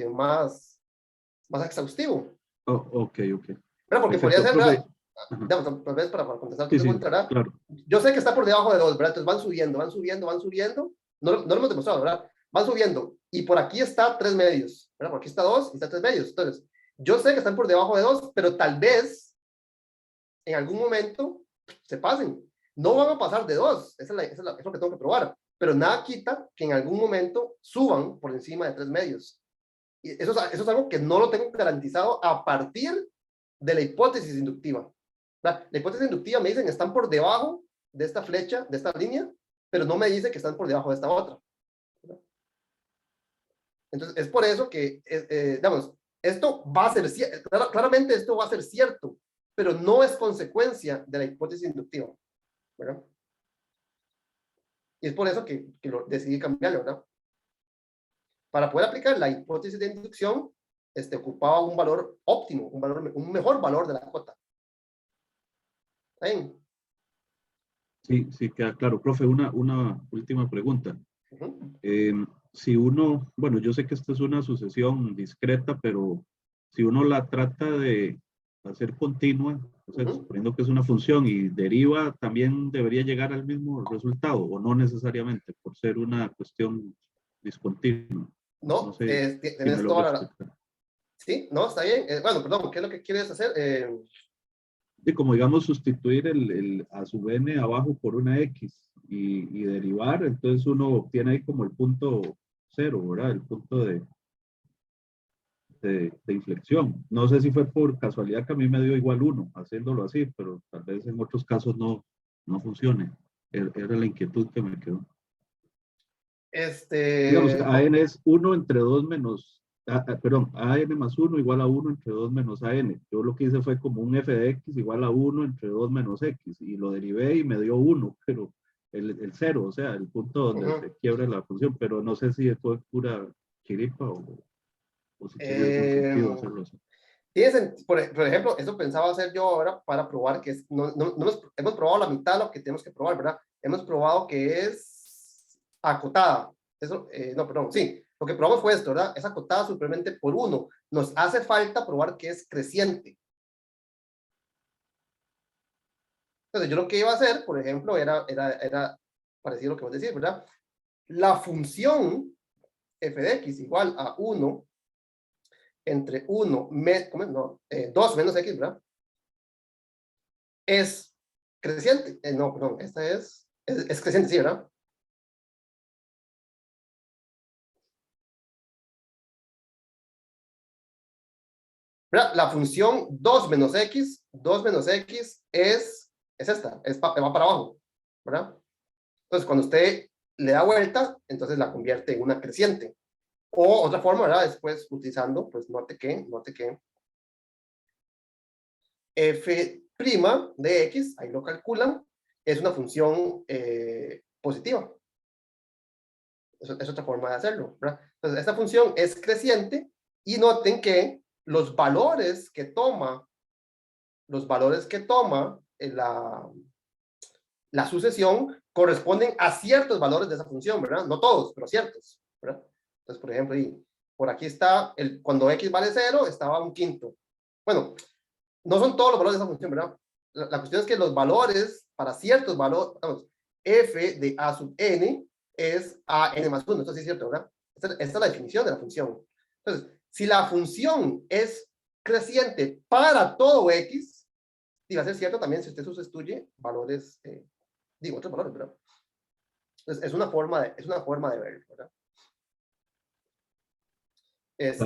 más exhaustivo. Oh, ok. Pero porque Perfecto, podría ser, profe. ¿verdad? Digamos, tal vez para contestar tu Sí, pregunta, ¿verdad? claro. Yo sé que está por debajo de 2, ¿verdad? Entonces van subiendo. No lo hemos demostrado, ¿verdad? Van subiendo. Y por aquí está 3 medios, ¿verdad? Por aquí está 2 y está 3 medios. Entonces, yo sé que están por debajo de 2, pero tal vez en algún momento se pasen. No van a pasar de 2. Es lo que tengo que probar. Pero nada quita que en algún momento suban por encima de 3 medios. Y eso es algo que no lo tengo garantizado a partir de la hipótesis inductiva. La hipótesis inductiva me dicen están por debajo de esta flecha, de esta línea, pero no me dice que están por debajo de esta otra. Entonces, es por eso que, digamos, esto va a ser cierto, claramente esto va a ser cierto, pero no es consecuencia de la hipótesis inductiva, ¿verdad? Y es por eso que decidí cambiarlo, ¿verdad? Para poder aplicar la hipótesis de inducción, ocupaba un valor óptimo, un mejor valor de la cota. ¿Está bien? Sí, queda claro. Profe, una última pregunta. Si uno, bueno, yo sé que esta es una sucesión discreta, pero si uno la trata de hacer continua, o sea, suponiendo que es una función y deriva, también debería llegar al mismo resultado, o no necesariamente, por ser una cuestión discontinua. No, sé si tienes me toda logro la... explicar. Sí, no, está bien. Bueno, perdón, ¿qué es lo que quieres hacer? Y como digamos sustituir el a sub n abajo por una x y derivar, entonces uno obtiene ahí como el punto cero, ¿verdad? El punto de inflexión. No sé si fue por casualidad que a mí me dio igual 1 haciéndolo así, pero tal vez en otros casos no funcione. Era la inquietud que me quedó. Digamos, AN es 1 entre 2 menos, perdón, AN más 1 igual a 1 entre 2 menos AN. Yo lo que hice fue como un f de x igual a 1 entre 2 menos x y lo derivé y me dio 1, pero el 0, o sea, el punto donde se quiebra la función, pero no sé si esto es pura chiripa o si tiene algún sentido hacerlo así. Por ejemplo, eso pensaba hacer yo ahora para probar que es, hemos probado la mitad de lo que tenemos que probar, ¿verdad? Hemos probado que es acotada. Eso, no, perdón, sí. Lo que probamos fue esto, ¿verdad? Es acotada simplemente por 1. Nos hace falta probar que es creciente. Entonces, yo lo que iba a hacer, por ejemplo, era parecido a lo que vos decís, ¿verdad? La función f de x igual a 1 entre 2 menos x, ¿verdad? Es creciente. No, perdón, esta es creciente, sí, ¿verdad? ¿Verdad? La función 2 menos x es esta, va para abajo, ¿verdad? Entonces, cuando usted le da vuelta, entonces la convierte en una creciente. O otra forma, ¿verdad? Después utilizando, pues note que f' de x, ahí lo calculan, es una función positiva. Es otra forma de hacerlo, ¿verdad? Entonces, esta función es creciente y noten que los valores que toma la sucesión corresponden a ciertos valores de esa función, ¿verdad? No todos, pero ciertos, ¿verdad? Entonces, por ejemplo, por aquí está, cuando x vale 0, estaba 1/5. Bueno, no son todos los valores de esa función, ¿verdad? La cuestión es que los valores, para ciertos valores, vamos, f de a sub n es a n más 1, esto sí es cierto, ¿verdad? Esta es la definición de la función. Entonces, si la función es creciente para todo x, y va a ser cierto también si usted sustituye valores, otros valores, ¿verdad? Entonces, es una forma de verlo, ¿verdad? Es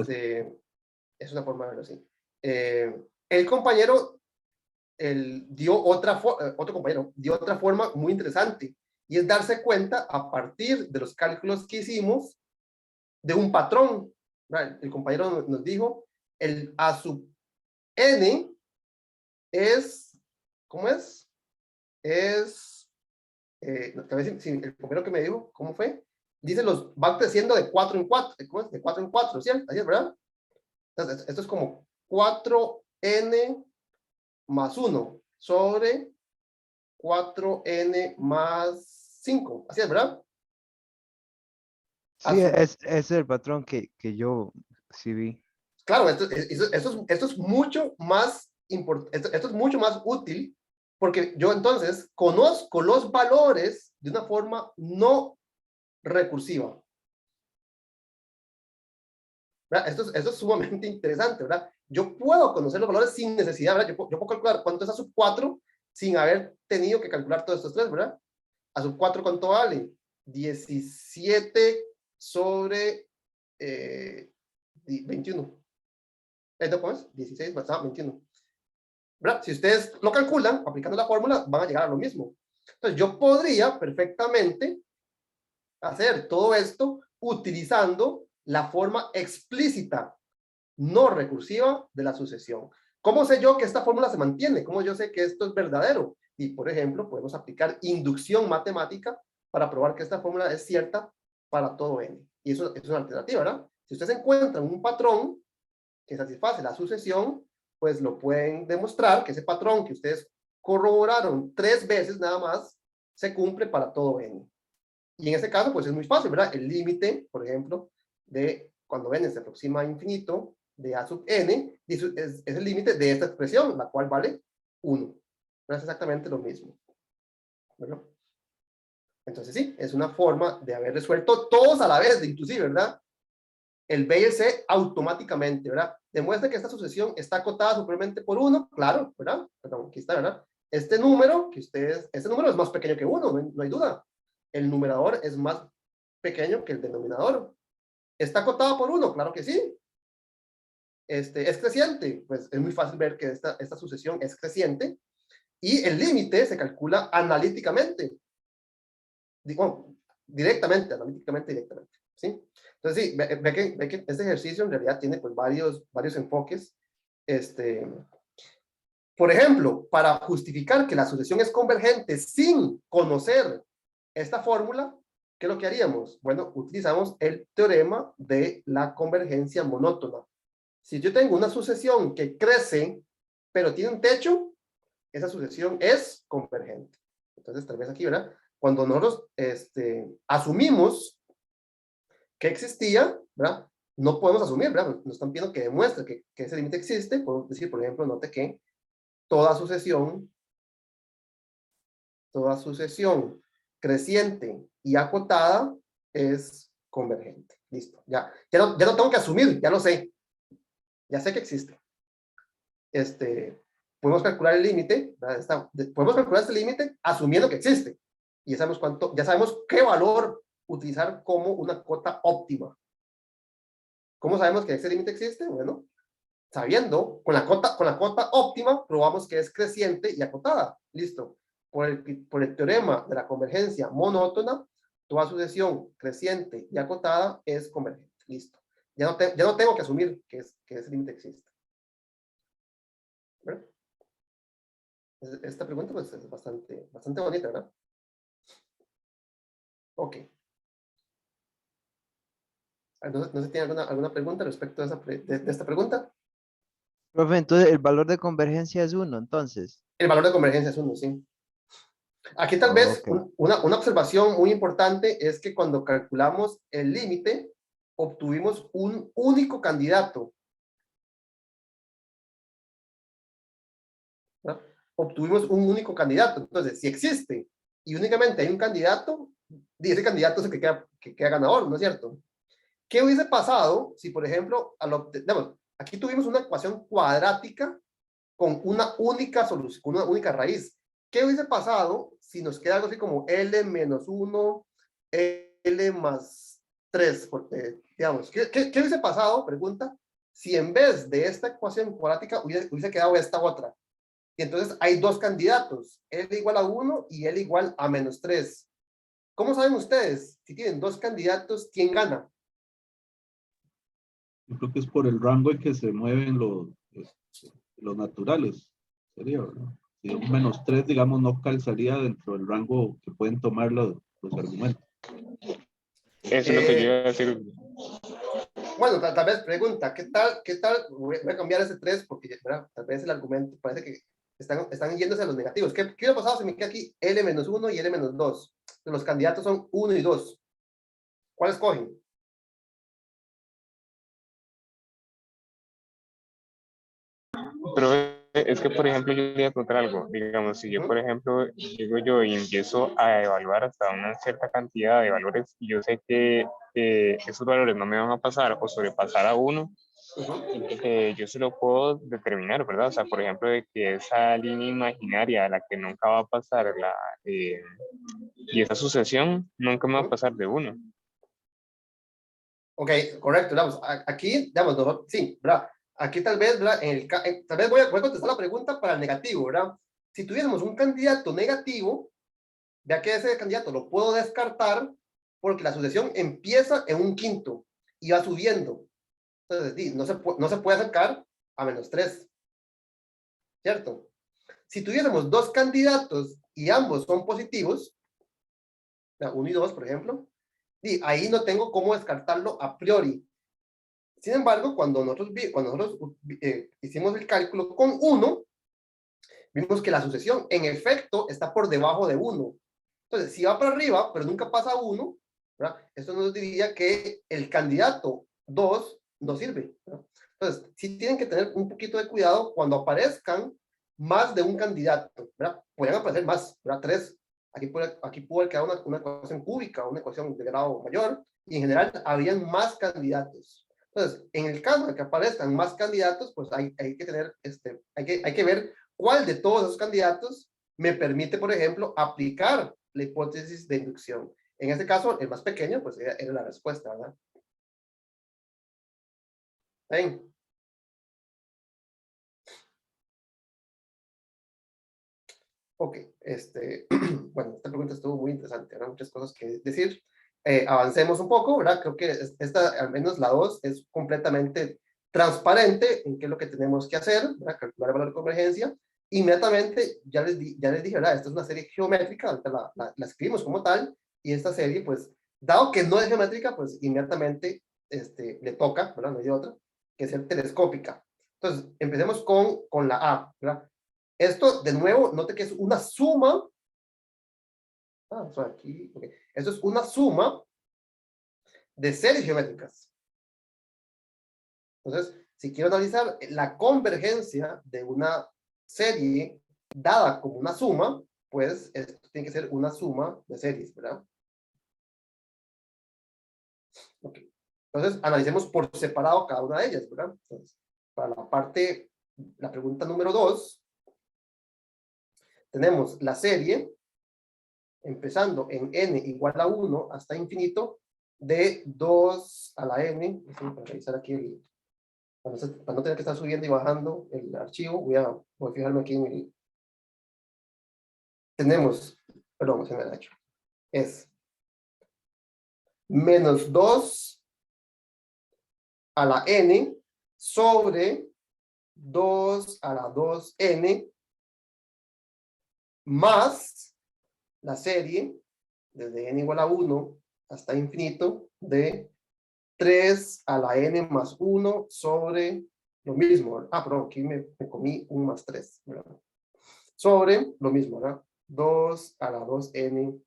una forma de verlo así. El compañero otro compañero dio otra forma muy interesante, y es darse cuenta a partir de los cálculos que hicimos de un patrón, ¿verdad? El compañero nos dijo, el a sub n es, ¿cómo es? Es, a ver si el compañero que me dijo, ¿cómo fue? Dice, va creciendo de 4 en 4, ¿cómo es? De 4 en 4, ¿cierto? Así es, ¿verdad? Entonces, esto es como 4n más 1 sobre 4n más 5. Así es, ¿verdad? Sí, ese es el patrón que yo sí vi. Claro, esto es mucho más importante, esto es mucho más útil, porque yo entonces conozco los valores de una forma no recursiva. ¿Verdad? Esto es sumamente interesante, ¿verdad? Yo puedo conocer los valores sin necesidad, ¿verdad? Yo puedo calcular cuánto es a sub 4 sin haber tenido que calcular todos estos tres, ¿verdad? A sub 4, ¿cuánto vale? 17 sobre 21. ¿Cómo es? 16 más 21. ¿Verdad? Si ustedes lo calculan, aplicando la fórmula, van a llegar a lo mismo. Entonces, yo podría perfectamente hacer todo esto utilizando la forma explícita, no recursiva de la sucesión. ¿Cómo sé yo que esta fórmula se mantiene? ¿Cómo yo sé que esto es verdadero? Y, por ejemplo, podemos aplicar inducción matemática para probar que esta fórmula es cierta para todo n. Y eso es una alternativa, ¿verdad? Si ustedes encuentran un patrón que satisface la sucesión, pues lo pueden demostrar que ese patrón que ustedes corroboraron 3 veces nada más, se cumple para todo n. Y en este caso, pues es muy fácil, ¿verdad? El límite, por ejemplo, de cuando n se aproxima a infinito de a sub n, es el límite de esta expresión, la cual vale 1. Es exactamente lo mismo, ¿verdad? Entonces sí, es una forma de haber resuelto todos a la vez, inclusive, ¿verdad? el B y el C automáticamente, ¿verdad? Demuestra que esta sucesión está acotada superiormente por 1, claro, ¿verdad? Perdón, aquí está, ¿verdad? Este número es más pequeño que 1, no hay duda. El numerador es más pequeño que el denominador. ¿Está acotado por 1? Claro que sí. ¿Es creciente? Pues es muy fácil ver que esta sucesión es creciente. Y el límite se calcula analíticamente. Digo, directamente, ¿sí? Entonces, sí, ve que este ejercicio en realidad tiene pues varios enfoques. Por ejemplo, para justificar que la sucesión es convergente sin conocer esta fórmula, ¿qué es lo que haríamos? Bueno, utilizamos el teorema de la convergencia monótona. Si yo tengo una sucesión que crece, pero tiene un techo, esa sucesión es convergente. Entonces, tal vez aquí, ¿verdad? Cuando nosotros asumimos que existía, ¿verdad? No podemos asumir, ¿verdad? Nos están pidiendo que demuestre que ese límite existe. Podemos decir, por ejemplo, note que toda sucesión creciente y acotada es convergente. Listo. Ya no tengo que asumir, ya lo sé. Ya sé que existe. Podemos calcular el límite, podemos calcular este límite asumiendo que existe. Y ya sabemos qué valor utilizar como una cota óptima. ¿Cómo sabemos que ese límite existe? Bueno, sabiendo, con la cota óptima, probamos que es creciente y acotada. Listo. Por el teorema de la convergencia monótona, toda sucesión creciente y acotada es convergente. Listo. Ya no tengo que asumir que ese límite existe. ¿Verdad? Esta pregunta pues, es bastante bonita, ¿verdad? Ok. No sé si tiene alguna pregunta respecto de esta pregunta. Profe, entonces el valor de convergencia es 1, entonces. El valor de convergencia es 1, sí. Aquí tal vez Ok. una observación muy importante es que cuando calculamos el límite, obtuvimos un único candidato. ¿Verdad? Obtuvimos un único candidato. Entonces, si existe y únicamente hay un candidato, ese candidato es el que queda ganador, ¿no es cierto? ¿Qué hubiese pasado si, por ejemplo, aquí tuvimos una ecuación cuadrática con una única solución, con una única raíz? ¿Qué hubiese pasado si nos queda algo así como L menos 1, L más 3? Digamos, ¿qué hubiese pasado, pregunta, si en vez de esta ecuación cuadrática hubiese quedado esta otra? Y entonces hay dos candidatos, L igual a 1 y L igual a menos 3. ¿Cómo saben ustedes? Si tienen dos candidatos, ¿quién gana? Yo creo que es por el rango en que se mueven los naturales. Sería, ¿verdad? Si un menos 3, digamos, no calzaría dentro del rango que pueden tomar los argumentos. Eso es lo que yo iba a decir. Bueno, tal vez pregunta, ¿qué tal? Voy a cambiar ese 3 porque, ¿verdad? Tal vez el argumento parece que están yéndose a los negativos. ¿Qué hubiera pasado si me queda aquí L menos 1 y L menos 2? Los candidatos son 1 y 2. ¿Cuál escogen? Pero es que, por ejemplo, yo quería contar algo. Digamos, si yo, por ejemplo, llego yo y empiezo a evaluar hasta una cierta cantidad de valores y yo sé que esos valores no me van a pasar o sobrepasar a 1, yo se lo puedo determinar, ¿verdad? O sea, por ejemplo, de que esa línea imaginaria a la que nunca va a pasar y esa sucesión nunca me va a pasar de 1. Ok, correcto, digamos, aquí, digamos, sí, ¿verdad? Aquí tal vez, ¿verdad? Tal vez voy a contestar la pregunta para el negativo, ¿verdad? Si tuviésemos un candidato negativo, vea que ese candidato lo puedo descartar porque la sucesión empieza en un quinto y va subiendo. Entonces, no se puede acercar a menos 3, ¿cierto? Si tuviésemos dos candidatos y ambos son positivos, 1 y 2, por ejemplo, ahí no tengo cómo descartarlo a priori. Sin embargo, cuando nosotros hicimos el cálculo con 1, vimos que la sucesión en efecto está por debajo de 1. Entonces, si va para arriba, pero nunca pasa 1, ¿verdad? Esto nos diría que el candidato 2 no sirve, ¿verdad? Entonces, sí tienen que tener un poquito de cuidado cuando aparezcan más de un candidato, ¿verdad? Podrían aparecer más, ¿verdad? 3. Aquí puede quedar una ecuación cúbica, una ecuación de grado mayor, y en general habrían más candidatos. Entonces, en el caso de que aparezcan más candidatos, pues hay que tener, hay que ver cuál de todos esos candidatos me permite, por ejemplo, aplicar la hipótesis de inducción. En este caso, el más pequeño, pues era la respuesta, ¿verdad? ¿Ven? Ok, bueno, esta pregunta estuvo muy interesante, ¿verdad? Muchas cosas que decir. Avancemos un poco, ¿verdad? Creo que esta, al menos la 2, es completamente transparente en qué es lo que tenemos que hacer, ¿verdad? Calcular el valor de convergencia. Inmediatamente, ya les dije, ¿verdad? Esta es una serie geométrica, ahorita la escribimos como tal, y esta serie, pues, dado que no es geométrica, pues inmediatamente le toca, ¿verdad? No hay otra, que es ser telescópica. Entonces, empecemos con la A, ¿verdad? Esto, de nuevo, note que es una suma. Eso aquí, okay. Esto es una suma de series geométricas. Entonces, si quiero analizar la convergencia de una serie dada como una suma, pues esto tiene que ser una suma de series, ¿verdad? Okay. Entonces, analicemos por separado cada una de ellas, ¿verdad? Entonces, para la pregunta número 2, tenemos la serie, empezando en n igual a 1 hasta infinito, de 2 a la n, para revisar aquí, para no tener que estar subiendo y bajando el archivo, voy a fijarme aquí en el... Tenemos, perdón, se me ha hecho, es menos 2 a la n sobre 2 a la 2n más la serie desde n igual a 1 hasta infinito de 3 a la n más 1 sobre lo mismo. Perdón, aquí me comí un más 3, ¿verdad? Sobre lo mismo, ¿verdad? 2 a la 2n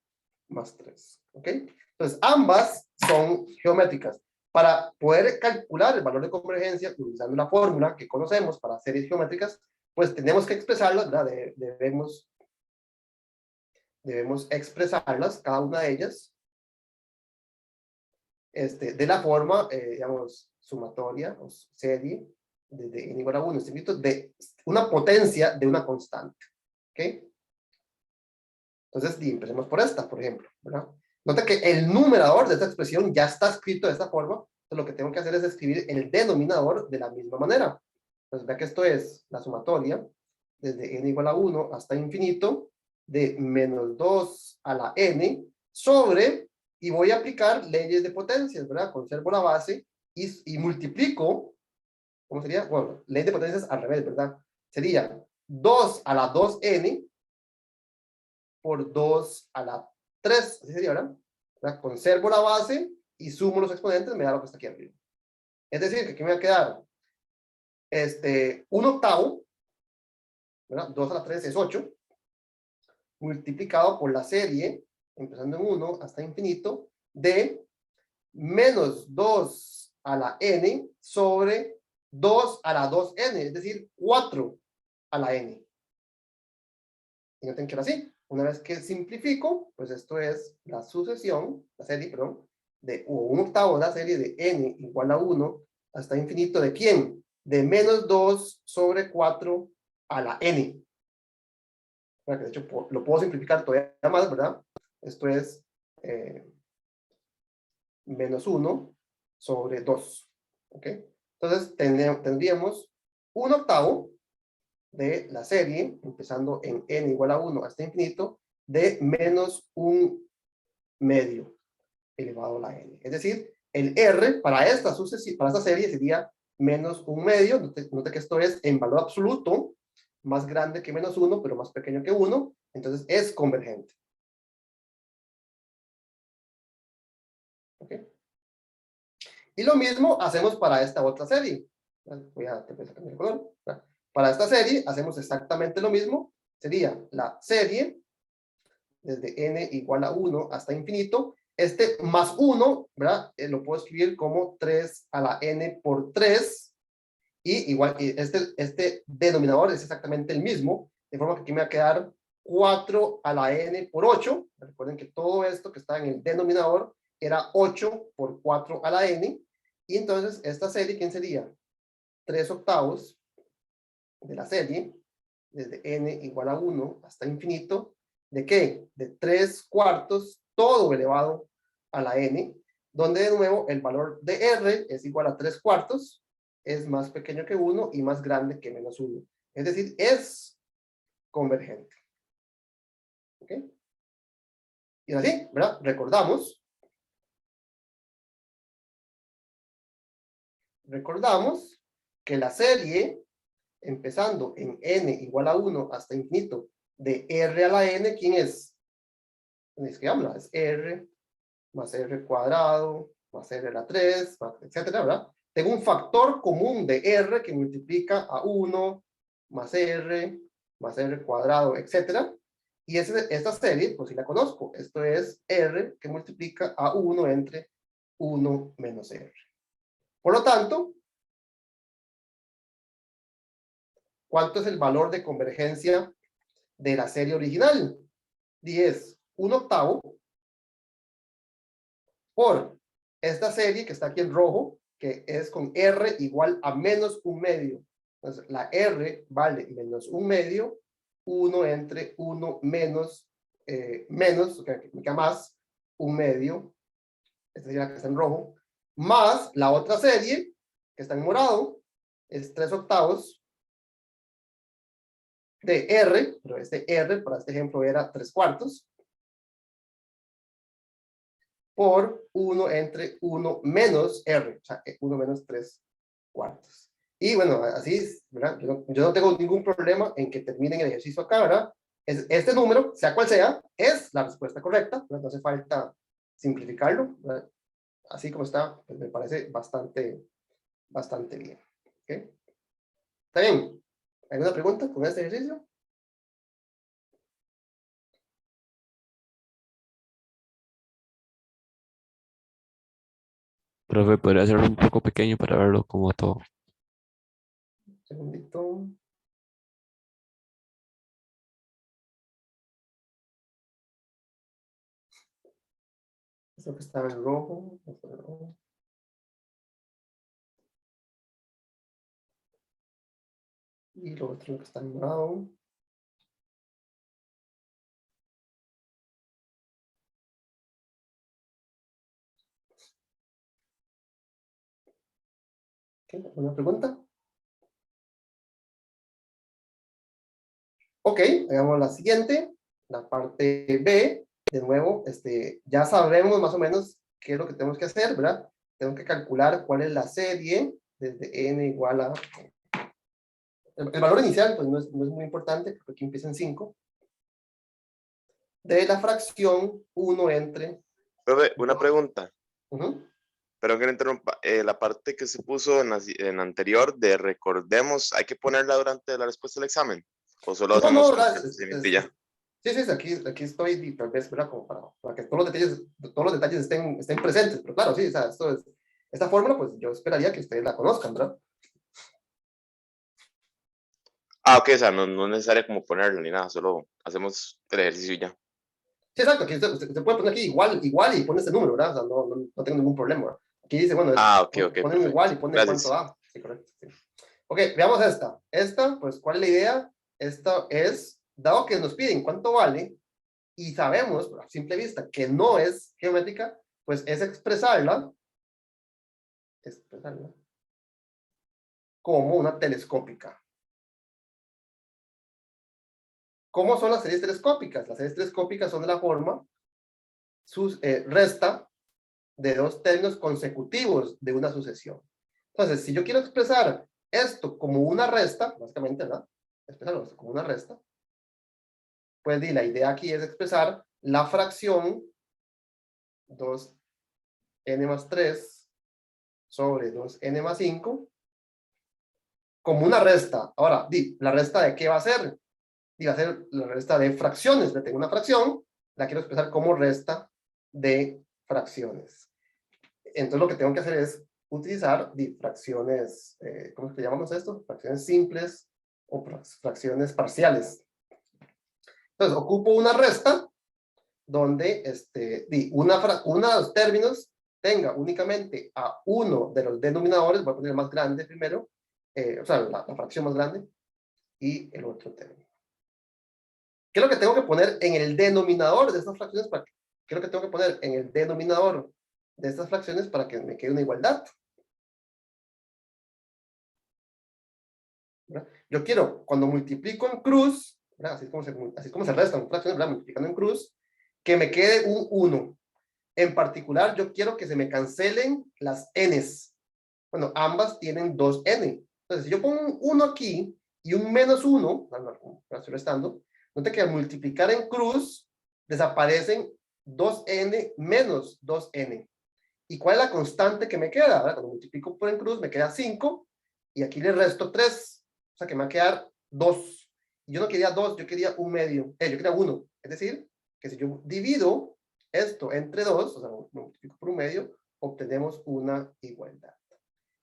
más 3, ¿ok? Entonces, ambas son geométricas. Para poder calcular el valor de convergencia utilizando la fórmula que conocemos para series geométricas, pues tenemos que expresarlas, ¿verdad? Debemos expresarlas, cada una de ellas, de la forma, digamos, sumatoria o serie desde n igual a 1 de una potencia de una constante, ¿ok? Entonces, empecemos por esta, por ejemplo, ¿verdad? Nota que el numerador de esta expresión ya está escrito de esta forma, entonces lo que tengo que hacer es escribir el denominador de la misma manera. Entonces, vea que esto es la sumatoria desde n igual a 1 hasta infinito de menos 2 a la n sobre, y voy a aplicar leyes de potencias, ¿verdad? Conservo la base y multiplico, ¿cómo sería? Bueno, ley de potencias al revés, ¿verdad? Sería 2 a la 2n por 2 a la 3, así sería, ¿verdad? Conservo la base y sumo los exponentes, me da lo que está aquí arriba. Es decir, que aquí me va a quedar 1/8, ¿verdad? 2 a la 3 es 8, multiplicado por la serie, empezando en 1 hasta infinito, de menos 2 a la n sobre 2 a la 2n, es decir, 4 a la n. Y noten que era así. Una vez que simplifico, pues esto es la sucesión, la serie, perdón, de 1/8 de la serie de n igual a 1 hasta infinito, ¿de quién? De menos 2 sobre 4 a la n. Bueno, de hecho, lo puedo simplificar todavía más, ¿verdad? Esto es menos 1 sobre 2. ¿Ok? Entonces, tendríamos 1/8 de la serie, empezando en n igual a 1 hasta infinito, de menos 1/2 elevado a la n. Es decir, el r para esta serie sería menos 1/2. Note que esto es en valor absoluto, más grande que menos 1, pero más pequeño que 1. Entonces es convergente. ¿Ok? Y lo mismo hacemos para esta otra serie. Voy a cambiar el color. Para esta serie hacemos exactamente lo mismo. Sería la serie desde n igual a 1 hasta infinito. Más 1, ¿verdad? Lo puedo escribir como 3 a la n por 3. Y igual, este denominador es exactamente el mismo. De forma que aquí me va a quedar 4 a la n por 8. Recuerden que todo esto que está en el denominador era 8 por 4 a la n. Y entonces, esta serie, ¿quién sería? 3/8 de la serie, desde n igual a 1 hasta infinito, ¿de qué? De 3/4, todo elevado a la n, donde de nuevo el valor de r es igual a 3/4, es más pequeño que 1 y más grande que menos 1. Es decir, es convergente. ¿Ok? Y así, ¿verdad? Recordamos que la serie, empezando en n igual a 1 hasta infinito, de r a la n, ¿quién es? Escribámosla, es r más r cuadrado, más r a la 3, etcétera, ¿verdad? Tengo un factor común de r que multiplica a 1, más r cuadrado, etcétera. Y esta serie, pues sí la conozco. Esto es r que multiplica a 1 entre 1 menos r. Por lo tanto, ¿cuánto es el valor de convergencia de la serie original? 10, 1/8 por esta serie que está aquí en rojo, que es con r igual a menos 1/2. Entonces, la r vale menos 1/2, 1 entre 1 menos, o sea, que significa más 1/2, esta sería la que está en rojo, más la otra serie, que está en morado, es 3/8 de r, pero este r, para este ejemplo, era 3/4, por 1 entre 1 menos r, o sea, 1 menos 3/4. Y bueno, así, ¿verdad? Yo no tengo ningún problema en que terminen el ejercicio acá, ¿verdad? Este número, sea cual sea, es la respuesta correcta, ¿verdad? No hace falta simplificarlo, ¿verdad? Así como está, pues me parece bastante bien. ¿Okay? ¿Está bien? ¿Alguna pregunta con este ejercicio? Profe, podría hacerlo un poco pequeño para verlo como todo. Un segundito. Eso que estaba en rojo. Y lo otro que está en morado. ¿Alguna pregunta? Ok, hagamos la siguiente, la parte B. De nuevo, ya sabremos más o menos qué es lo que tenemos que hacer, ¿verdad? Tengo que calcular cuál es la serie desde n igual a... El valor inicial, pues no es muy importante, porque aquí empieza en 5. De la fracción 1 entre... Profe, una pregunta. Uh-huh. Pero que no interrumpa. La parte que se puso en anterior de recordemos, ¿hay que ponerla durante la respuesta del examen? ¿O solo hacemos y ya? Sí, aquí estoy, tal vez, ¿verdad? Como para que todos los detalles estén presentes. Pero claro, sí, o sea, esta fórmula, pues yo esperaría que ustedes la conozcan, ¿verdad? Ah, ok, o sea, no es necesario como ponerlo ni nada, solo hacemos el ejercicio y ya. Sí, exacto, aquí usted puede poner aquí igual y pone este número, ¿verdad? O sea, no tengo ningún problema, ¿verdad? Aquí dice, bueno, Ok, ponen perfecto. igual y pone Gracias. cuánto da. Sí, correcto. Sí. Ok, veamos esta. Esta, pues, ¿cuál es la idea? Esta es, dado que nos piden cuánto vale, y sabemos, a simple vista, que no es geométrica, pues es expresarla como una telescópica. ¿Cómo son las series telescópicas? Las series telescópicas son de la forma resta de dos términos consecutivos de una sucesión. Entonces, si yo quiero expresar esto como una resta, básicamente, ¿verdad? Expresarlo como una resta, pues la idea aquí es expresar la fracción 2n más 3 sobre 2n más 5 como una resta. Ahora, ¿la resta de qué va a ser? Va a ser la resta de fracciones. Le tengo una fracción, la quiero expresar como resta de fracciones. Entonces lo que tengo que hacer es utilizar fracciones, ¿cómo es que llamamos esto? Fracciones simples o fracciones parciales. Entonces ocupo una resta donde una de los términos tenga únicamente a uno de los denominadores, voy a poner el más grande primero, o sea, la fracción más grande, y el otro término. ¿Qué es lo que tengo que poner en el denominador de estas fracciones? ¿Qué es lo que tengo que poner en el denominador de estas fracciones para que me quede una igualdad? ¿Verdad? Yo quiero, cuando multiplico en cruz, ¿verdad? Así como se restan fracciones, ¿verdad? Multiplicando en cruz, que me quede un 1. En particular, yo quiero que se me cancelen las n's. Bueno, ambas tienen 2n. Entonces, si yo pongo un 1 aquí y un menos 1, estoy restando, note que al multiplicar en cruz, desaparecen 2n menos 2n. ¿Y cuál es la constante que me queda? ¿Verdad? Cuando multiplico por en cruz, me queda 5, y aquí le resto 3. O sea, que me va a quedar 2. Y yo no quería 2, yo quería un medio. Yo quería 1. Es decir, que si yo divido esto entre 2, o sea, lo multiplico por un medio, obtenemos una igualdad.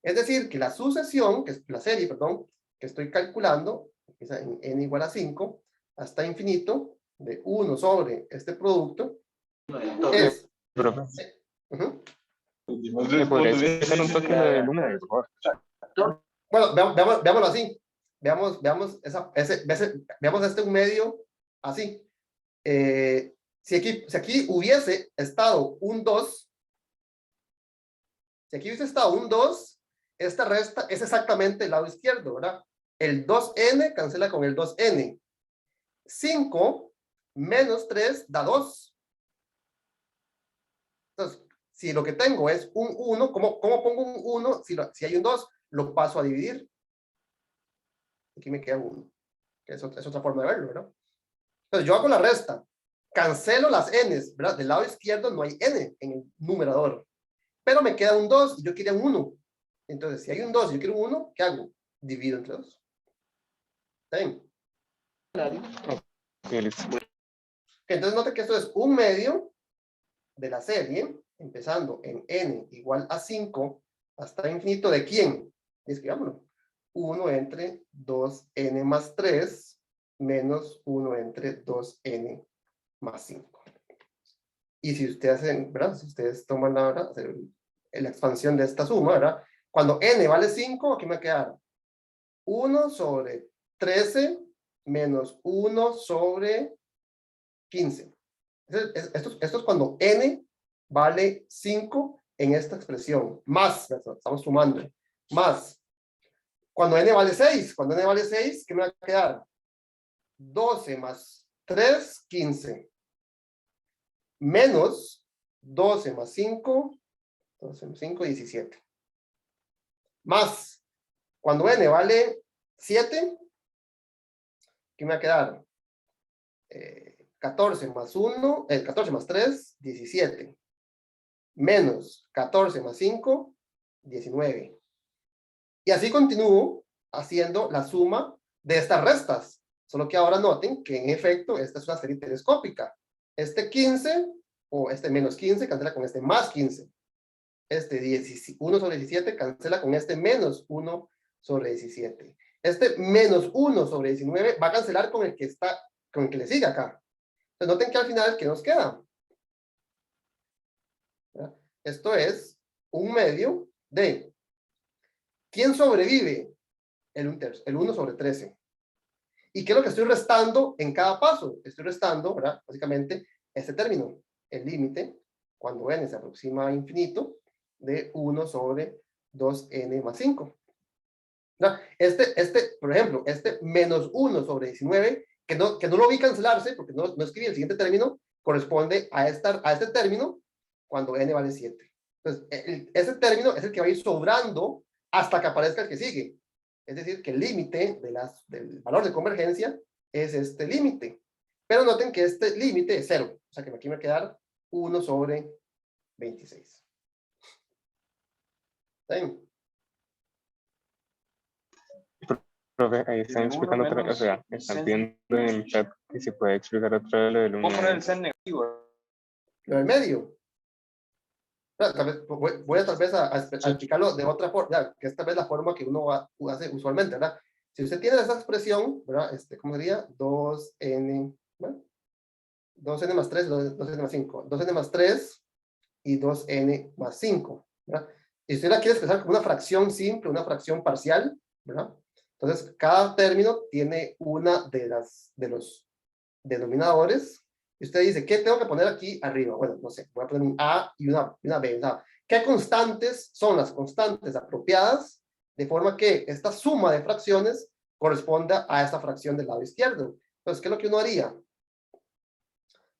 Es decir, que la sucesión, que es la serie, perdón, que estoy calculando, empieza en n igual a 5, hasta infinito, de 1 sobre este producto, es... ¿Me podría explicar un toque lo del número, por favor? Bueno, veámoslo así. Veamos este un medio así. Si aquí hubiese estado un 2, esta resta es exactamente el lado izquierdo, ¿verdad? El 2n cancela con el 2n. 5 menos 3 da 2. Entonces, si lo que tengo es un 1, ¿cómo pongo un 1? Si hay un 2, lo paso a dividir. Aquí me queda 1. Es otra forma de verlo, ¿verdad? Entonces, yo hago la resta. Cancelo las n's, ¿verdad? Del lado izquierdo no hay n en el numerador. Pero me queda un 2 y yo quería un 1. Entonces, si hay un 2 y yo quiero un 1, ¿qué hago? Divido entre 2. ¿Está bien? Okay, listo. Entonces, note que esto es un medio de la serie, empezando en n igual a 5 hasta infinito, ¿de quién? Escribámoslo. 1 entre 2n más 3 menos 1 entre 2n más 5. Y si ustedes hacen, ¿verdad? Si ustedes toman la expansión de esta suma, ¿verdad? Cuando n vale 5, aquí me va a quedar 1 sobre 13 menos 1 sobre 15. Esto es cuando n vale 5 en esta expresión. Más, estamos sumando. Más. Cuando n vale 6, ¿qué me va a quedar? 12 más 3, 15. Menos 12 más 5, 12 más 5, 17. Más, cuando n vale 7, ¿qué me va a quedar? 14 más 1, 14 más 3, 17. Menos 14 más 5, 19. Y así continúo haciendo la suma de estas restas. Solo que ahora noten que en efecto esta es una serie telescópica. Este 15 o este menos 15 cancela con este más 15. Este 1 sobre 17 cancela con este menos 1 sobre 17. Este menos 1 sobre 19 va a cancelar con el que le sigue acá. Entonces noten que al final, ¿qué nos queda? ¿verdad? Esto es un medio de ¿quién sobrevive? El 1 sobre 13. ¿Y qué es lo que estoy restando en cada paso? Estoy restando, ¿verdad? Básicamente, este término, el límite, cuando n se aproxima a infinito, de 1 sobre 2n más 5. ¿verdad? Por ejemplo, este menos 1 sobre 19, que no lo vi cancelarse, porque no escribí el siguiente término, corresponde a este término cuando n vale 7. Entonces, ese término es el que va a ir sobrando hasta que aparezca el que sigue. Es decir, que el límite del valor de convergencia es este límite. Pero noten que este límite es 0. O sea que aquí me va a quedar 1 sobre 26. ¿Está bien? Profe, ahí están explicando otra vez, o sea, están pidiendo en el chat que se puede explicar otra vez lo del 1. Lo del medio. Voy a tal vez a explicarlo de otra forma, que esta vez la forma que uno hace usualmente, ¿verdad? Si usted tiene esa expresión, ¿verdad? ¿Cómo sería? 2n, ¿verdad? 2n más 3, 2n más 5. 2n más 3 y 2n más 5, ¿verdad? Y usted la quiere expresar como una fracción simple, una fracción parcial, ¿verdad? Entonces, cada término tiene una de los denominadores. Y usted dice, ¿qué tengo que poner aquí arriba? Bueno, no sé, voy a poner un A y una B. O sea, ¿qué constantes son las constantes apropiadas? De forma que esta suma de fracciones corresponda a esta fracción del lado izquierdo. Entonces, ¿qué es lo que uno haría?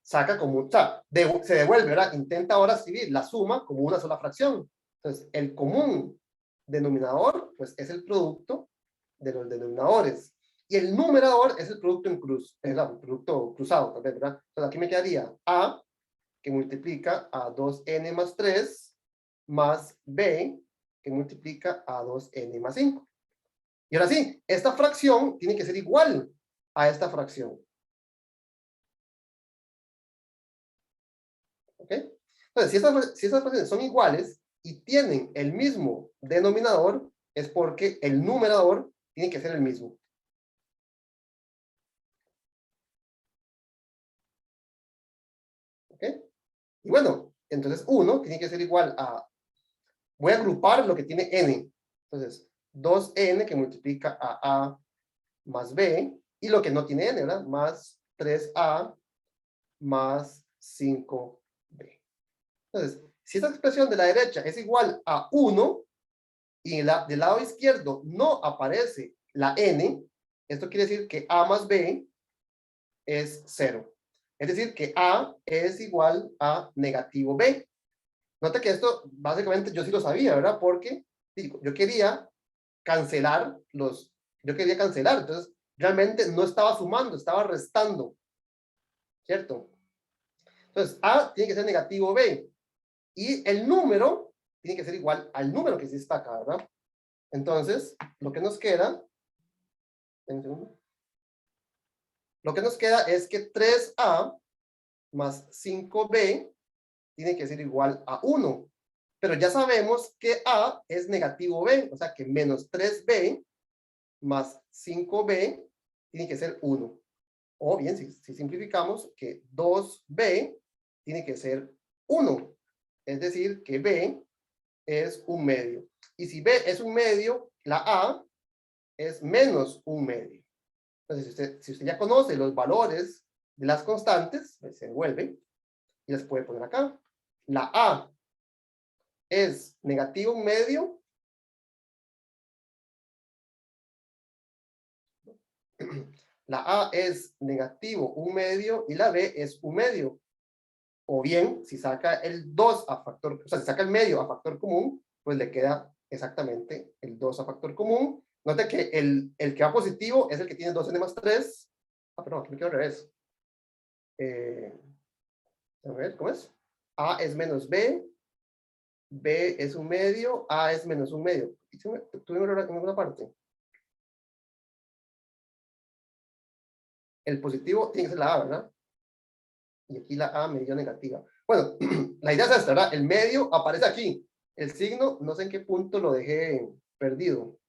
Saca como, o sea, se devuelve, ¿verdad? Intenta ahora escribir la suma como una sola fracción. Entonces, el común denominador, pues, es el producto de los denominadores. Y el numerador es el producto en cruz, es el producto cruzado, tal vez, ¿verdad? Entonces, aquí me quedaría A, que multiplica a 2n más 3, más B, que multiplica a 2n más 5. Y ahora sí, esta fracción tiene que ser igual a esta fracción. ¿Ok? Entonces, si estas fracciones son iguales y tienen el mismo denominador, es porque el numerador tiene que ser el mismo. ¿Ok? Y bueno, entonces 1 tiene que ser igual a... Voy a agrupar lo que tiene n. Entonces, 2n que multiplica a A más B, y lo que no tiene n, ¿verdad? Más 3A más 5B. Entonces, si esta expresión de la derecha es igual a 1 y del lado izquierdo no aparece la n, esto quiere decir que A más B es 0. Es decir, que A es igual a negativo B. Nota que esto, básicamente, yo sí lo sabía, ¿verdad? Porque yo quería cancelar entonces realmente no estaba sumando, estaba restando, ¿cierto? Entonces, A tiene que ser negativo B, y el número tiene que ser igual al número que sí está acá, ¿verdad? Entonces, lo que nos queda, es que 3A más 5B tiene que ser igual a 1. Pero ya sabemos que A es negativo B, o sea que menos 3B más 5B tiene que ser 1. O bien, si simplificamos, que 2B tiene que ser 1. Es decir, que B es un medio. Y si B es un medio, la A es menos un medio. Entonces, si usted ya conoce los valores de las constantes, pues se devuelve y las puede poner acá. La A es negativo un medio. La A es negativo un medio y la B es un medio. O bien, si saca el 2 a factor, o sea, si saca el medio a factor común, pues le queda exactamente el 2 a factor común. Note que el que va positivo es el que tiene 2n más 3. Ah, perdón, aquí me quedo al revés. A ver, ¿cómo es? A es menos B, B es un medio, A es menos un medio. ¿Tuve un error en alguna parte? El positivo tiene que ser la A, ¿verdad? Y aquí la A me dio negativa. Bueno, la idea es esta, ¿verdad? El medio aparece aquí. El signo, no sé en qué punto lo dejé perdido.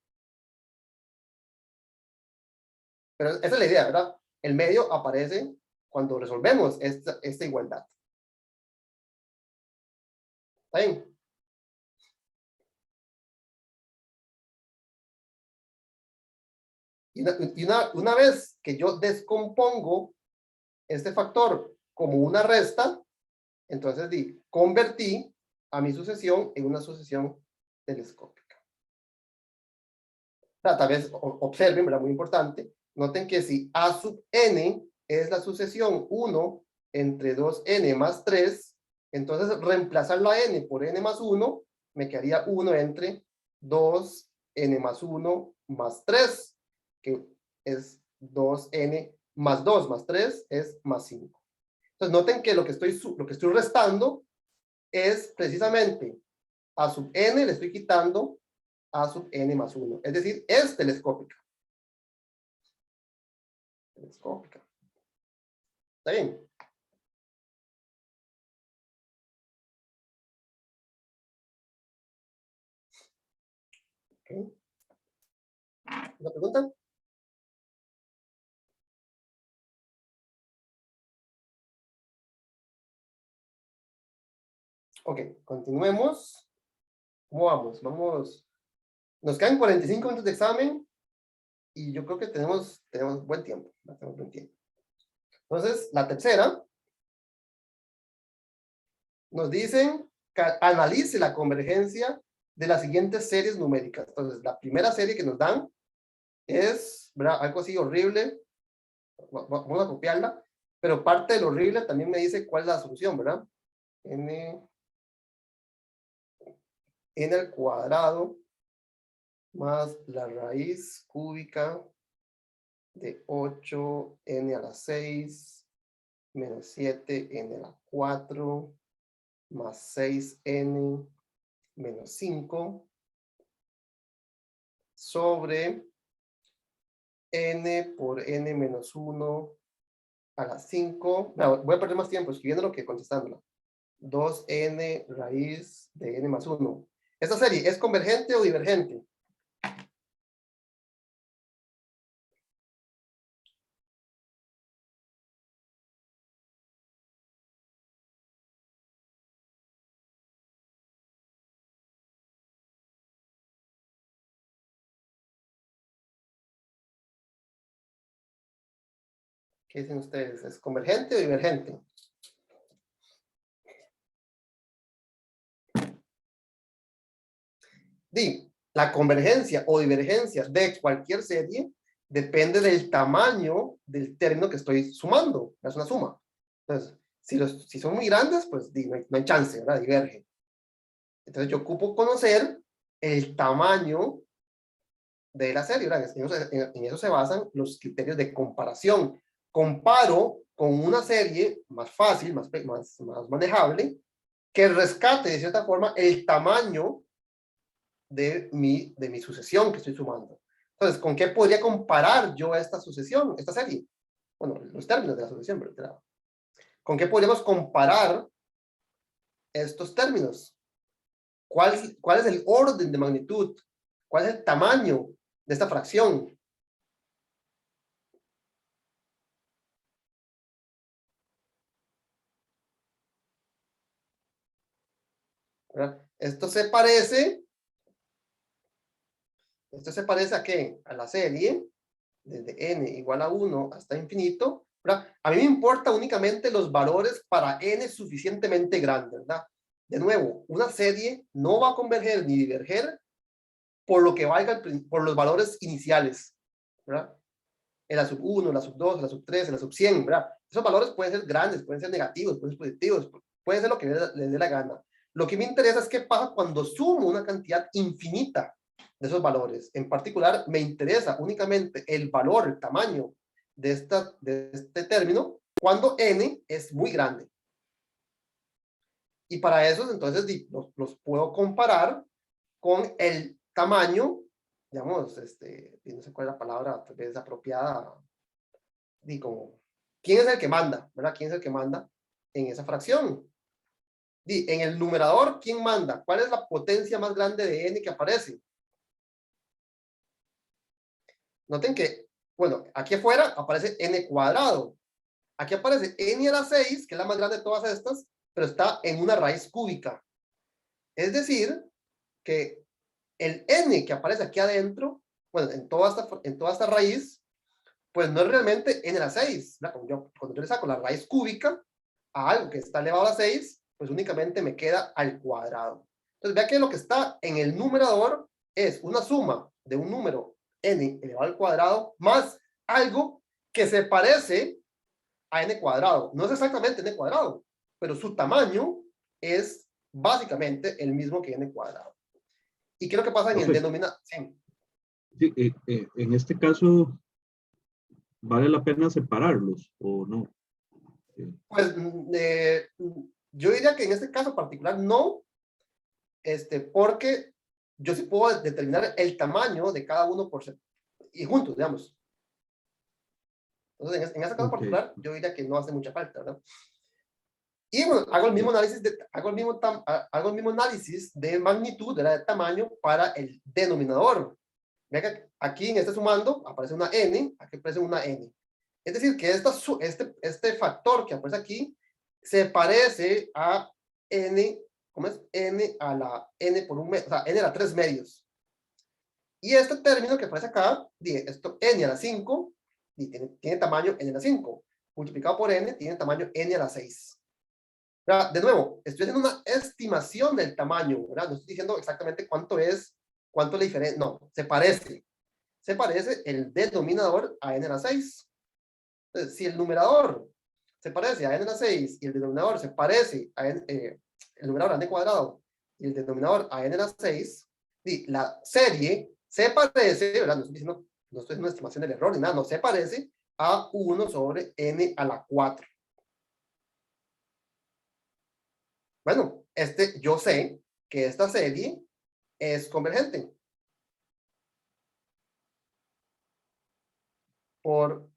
Pero esa es la idea, ¿verdad? El medio aparece cuando resolvemos esta igualdad. ¿Está bien? Y una vez que yo descompongo este factor como una resta, entonces convertí a mi sucesión en una sucesión telescópica. O sea, tal vez observen, ¿verdad? Muy importante. Noten que si A sub n es la sucesión 1 entre 2n más 3, entonces reemplazar la n por n más 1 me quedaría 1 entre 2n más 1 más 3, que es 2n más 2 más 3 es más 5. Entonces noten que lo que estoy restando es precisamente a sub n le estoy quitando a sub n más 1. Es decir, es telescópica. Telescópica. ¿Está bien? Okay. ¿Una pregunta? Ok, continuemos. ¿Cómo vamos? Vamos. Nos quedan 45 minutos de examen y yo creo que tenemos buen tiempo. Tenemos buen tiempo. Entonces, la tercera nos dicen que analice la convergencia de las siguientes series numéricas. Entonces, la primera serie que nos dan es, ¿verdad?, algo así horrible. Vamos a copiarla, pero parte del horrible también me dice cuál es la solución, ¿verdad? N al cuadrado más la raíz cúbica de 8n a la 6 menos 7n a la 4 más 6n menos 5 sobre n por n menos 1 a la 5. No, voy a perder más tiempo escribiéndolo que contestándolo. 2n raíz de n más 1. ¿Esta serie es convergente o divergente? ¿Qué dicen ustedes? ¿Es convergente o divergente? La convergencia o divergencia de cualquier serie depende del tamaño del término que estoy sumando. Es una suma. Entonces, si son muy grandes, pues no hay chance, ¿verdad? Diverge. Entonces, yo ocupo conocer el tamaño de la serie, ¿verdad? En eso se basan los criterios de comparación. Comparo con una serie más fácil, más manejable, que rescate de cierta forma el tamaño de mi sucesión que estoy sumando. Entonces, ¿con qué podría comparar yo esta sucesión, esta serie? Bueno, los términos de la sucesión, ¿verdad? ¿Con qué podríamos comparar estos términos? ¿Cuál es el orden de magnitud? ¿Cuál es el tamaño de esta fracción? ¿Verdad? Esto se parece a ¿qué? A la serie, desde n igual a 1 hasta infinito, ¿verdad? A mí me importa únicamente los valores para n suficientemente grandes, ¿verdad? De nuevo, una serie no va a converger ni diverger por lo que valga por los valores iniciales, ¿verdad? En la sub 1, en la sub 2, en la sub 3, en la sub 100, ¿verdad? Esos valores pueden ser grandes, pueden ser negativos, pueden ser positivos, pueden ser lo que les dé la gana. Lo que me interesa es qué pasa cuando sumo una cantidad infinita de esos valores. En particular, me interesa únicamente el valor, el tamaño de este término cuando n es muy grande. Y para eso, entonces, los puedo comparar con el tamaño, digamos, no sé cuál es la palabra, tal vez apropiada, como, ¿quién es el que manda? ¿Verdad? ¿Quién es el que manda en esa fracción? En el numerador, ¿quién manda? ¿Cuál es la potencia más grande de n que aparece? Noten que, bueno, aquí afuera aparece n cuadrado. Aquí aparece n a la 6, que es la más grande de todas estas, pero está en una raíz cúbica. Es decir, que el n que aparece aquí adentro, bueno, en toda esta raíz, pues no es realmente n a la 6. Cuando yo le saco la raíz cúbica a algo que está elevado a la 6, pues únicamente me queda al cuadrado. Entonces, vea que lo que está en el numerador es una suma de un número n elevado al cuadrado más algo que se parece a n cuadrado. No es exactamente n cuadrado, pero su tamaño es básicamente el mismo que n cuadrado. ¿Y qué es lo que pasa en el denominador? Sí. Sí, en este caso, ¿vale la pena separarlos o no? Pues yo diría que en este caso particular no, porque yo sí puedo determinar el tamaño de cada uno y juntos, digamos. Entonces, en este caso particular, yo diría que no hace mucha falta, ¿verdad? Y bueno, hago el mismo análisis de magnitud, de tamaño para el denominador. Vea que aquí en este sumando aparece una n, aquí aparece una n. Es decir, que este factor que aparece aquí se parece a n ¿cómo es? N a la N por un medio, o sea, N a la 3 medios. Y este término que aparece acá, esto N a la 5, tiene tamaño N a la 5. Multiplicado por N, tiene tamaño N a la 6. ¿Verdad? De nuevo, estoy haciendo una estimación del tamaño, ¿verdad? No estoy diciendo exactamente cuánto es la diferencia. No, se parece. Se parece el denominador a N a la 6. Entonces, si el numerador se parece a N a la 6 y el denominador se parece a N, el numerador a N cuadrado y el denominador a N a la 6, la serie se parece, ¿verdad? No estoy haciendo una estimación del error ni nada, no, se parece a 1 sobre N a la 4. Bueno, yo sé que esta serie es convergente. Por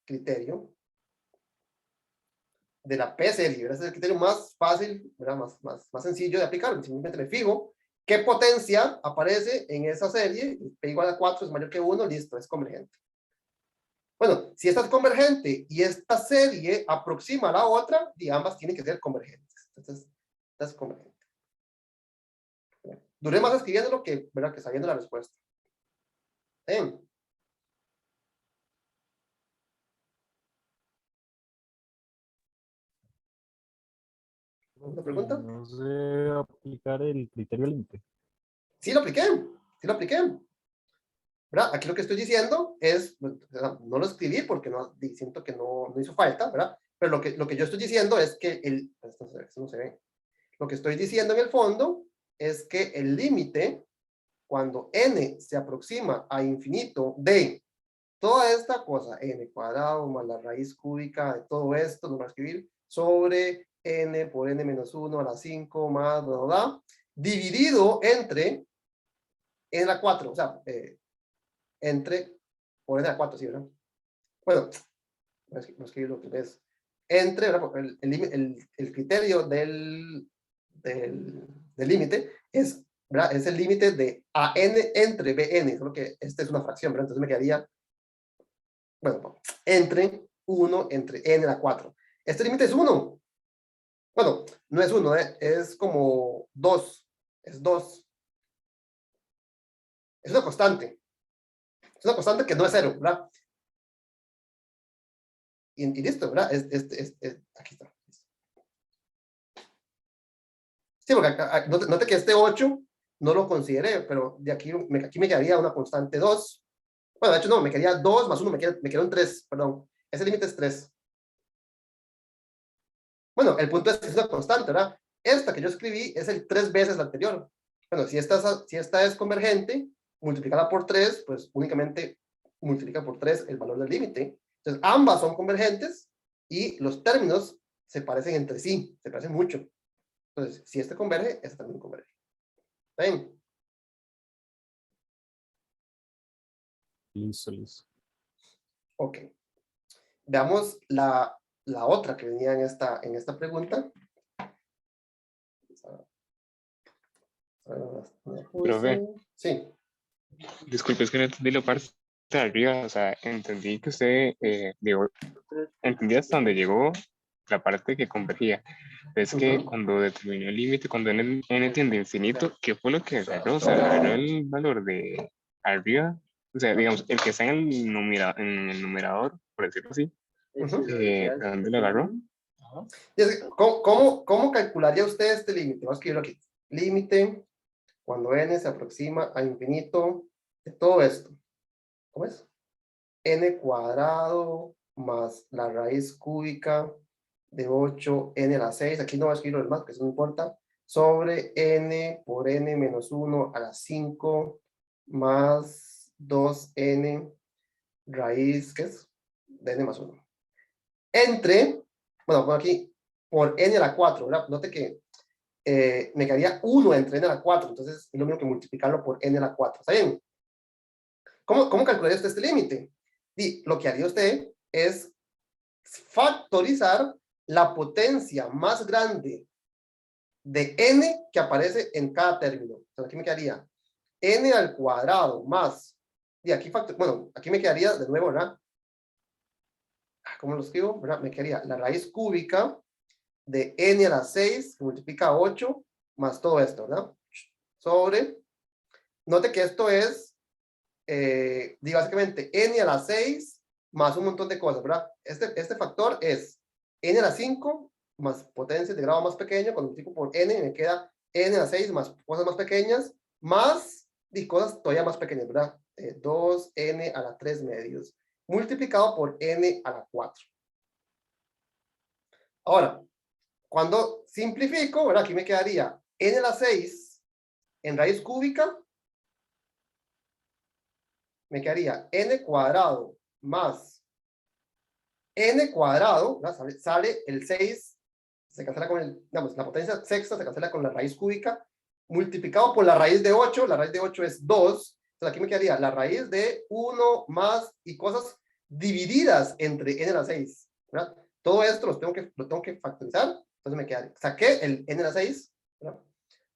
criterio de la P-serie. Ese es el criterio más fácil, ¿verdad? Más sencillo de aplicar. Simplemente me fijo qué potencia aparece en esa serie. P igual a 4 es mayor que 1, listo, es convergente. Bueno, si esta es convergente y esta serie aproxima a la otra, ambas tienen que ser convergentes. Entonces, esta es convergente. Duré más escribiéndolo que, ¿verdad? Que sabiendo la respuesta. ¿Ven? ¿Una pregunta? No sé aplicar el criterio límite. Sí lo apliqué, sí lo apliqué. ¿Verdad? Aquí lo que estoy diciendo es, no lo escribí porque siento que no hizo falta, ¿verdad? Pero lo que yo estoy diciendo es que esto no se ve. Lo que estoy diciendo en el fondo es que el límite, cuando n se aproxima a infinito de toda esta cosa, n cuadrado más la raíz cúbica de todo esto, no voy a escribir, sobre n por n menos 1 a la 5 más, bla, bla, bla, dividido entre n a la 4, o sea, entre, por n a la 4, ¿sí, verdad? Bueno, voy a escribir lo que ves. Entre, el criterio del límite es, ¿verdad? Es el límite de AN entre BN, solo que esta es una fracción, ¿verdad? Entonces me quedaría, bueno, entre 1 entre n a la 4. Este límite es 1. Bueno, no es 1, es como 2. Es 2. Es una constante. Es una constante que no es 0, ¿verdad? Y listo, ¿verdad? Aquí está. Sí, porque note que este 8 no lo consideré, pero de aquí me quedaría una constante 2. Bueno, de hecho no, me quedaría 2 más 1, me queda un 3, perdón. Ese límite es 3. Bueno, el punto es que es una constante, ¿verdad? Esta que yo escribí es el 3 veces la anterior. Bueno, si esta es convergente, multiplicada por 3, pues únicamente multiplica por 3 el valor del límite. Entonces, ambas son convergentes y los términos se parecen entre sí, se parecen mucho. Entonces, si este converge, este también converge. ¿Ven? Listo, listo. Ok. Veamos la otra que venía en esta pregunta. Profe. Sí. Disculpe, es que no entendí la parte de arriba, o sea, entendí que usted entendí hasta donde llegó la parte que convergía. Es que cuando determinó el límite, cuando n tiende a infinito, ¿qué fue lo que agarró? O sea, agarró el valor de arriba, o sea, digamos, el que está en el numerador, por decirlo así, ¿de dónde lo agarró? ¿Cómo calcularía usted este límite? Vamos a escribirlo aquí. Límite cuando n se aproxima a infinito de todo esto. ¿Cómo es? N cuadrado más la raíz cúbica de 8n a la 6. Aquí no voy a escribir lo demás, que eso no importa. Sobre n por n menos 1 a la 5 más 2n raíz, ¿qué es? De n más 1. Entre, bueno, pongo aquí, por n a la 4, ¿verdad? Note que me quedaría 1 entre n a la 4, entonces es lo mismo que multiplicarlo por n a la 4, ¿está bien? ¿Cómo calcularía usted este límite? Y lo que haría usted es factorizar la potencia más grande de n que aparece en cada término. Entonces aquí me quedaría n al cuadrado más, y aquí bueno, aquí me quedaría de nuevo, ¿verdad? ¿Cómo lo escribo? ¿Verdad? Me quedaría la raíz cúbica de n a la 6, que multiplica 8, más todo esto, ¿verdad? Sobre, note que esto es, básicamente, n a la 6 más un montón de cosas, ¿verdad? Este factor es n a la 5 más potencia de grado más pequeño, cuando multiplico por n me queda n a la 6 más cosas más pequeñas, más y cosas todavía más pequeñas, ¿verdad? 2n a la 3 medios, multiplicado por n a la 4. Ahora, cuando simplifico, ¿verdad? Aquí me quedaría n a la 6 en raíz cúbica, me quedaría n cuadrado más n cuadrado, ¿verdad? Sale el 6, se cancela con el, digamos, la potencia sexta se cancela con la raíz cúbica, multiplicado por la raíz de 8, la raíz de 8 es 2, entonces aquí me quedaría la raíz de 1 más y cosas divididas entre n a la 6, ¿verdad? Todo esto lo tengo que factorizar, entonces me quedaría, saqué el n a la 6, ¿verdad?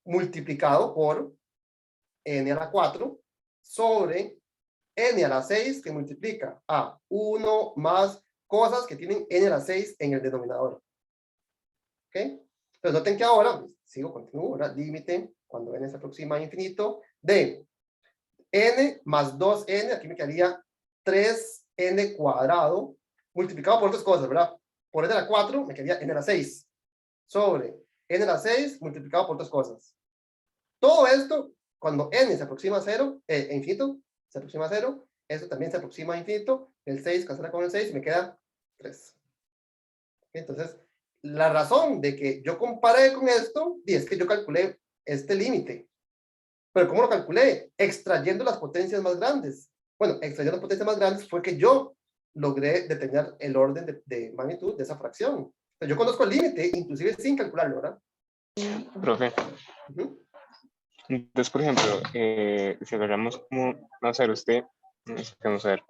Multiplicado por n a la 4 sobre n a la 6 que multiplica a 1 más cosas que tienen n a la 6 en el denominador. ¿Ok? Entonces noten que ahora, continúo, ¿verdad? Límite, cuando n se aproxima a infinito, de n más 2n, aquí me quedaría 3n cuadrado, multiplicado por otras cosas, ¿verdad? Por n a la 4 me quedaría n a la 6, sobre n a la 6 multiplicado por otras cosas. Todo esto, cuando n se aproxima a 0, infinito, se aproxima a 0, esto también se aproxima a infinito, el 6 cancela con el 6 y me queda 3. Entonces, la razón de que yo comparé con esto es que yo calculé este límite. Pero ¿cómo lo calculé? Extrayendo las potencias más grandes. Bueno, extrayendo las potencias más grandes fue que yo logré determinar el orden de magnitud de esa fracción. Entonces, yo conozco el límite, inclusive sin calcularlo, ¿verdad? Profe. Entonces, por ejemplo, si agarramos como, vamos a ver usted, vamos a ver,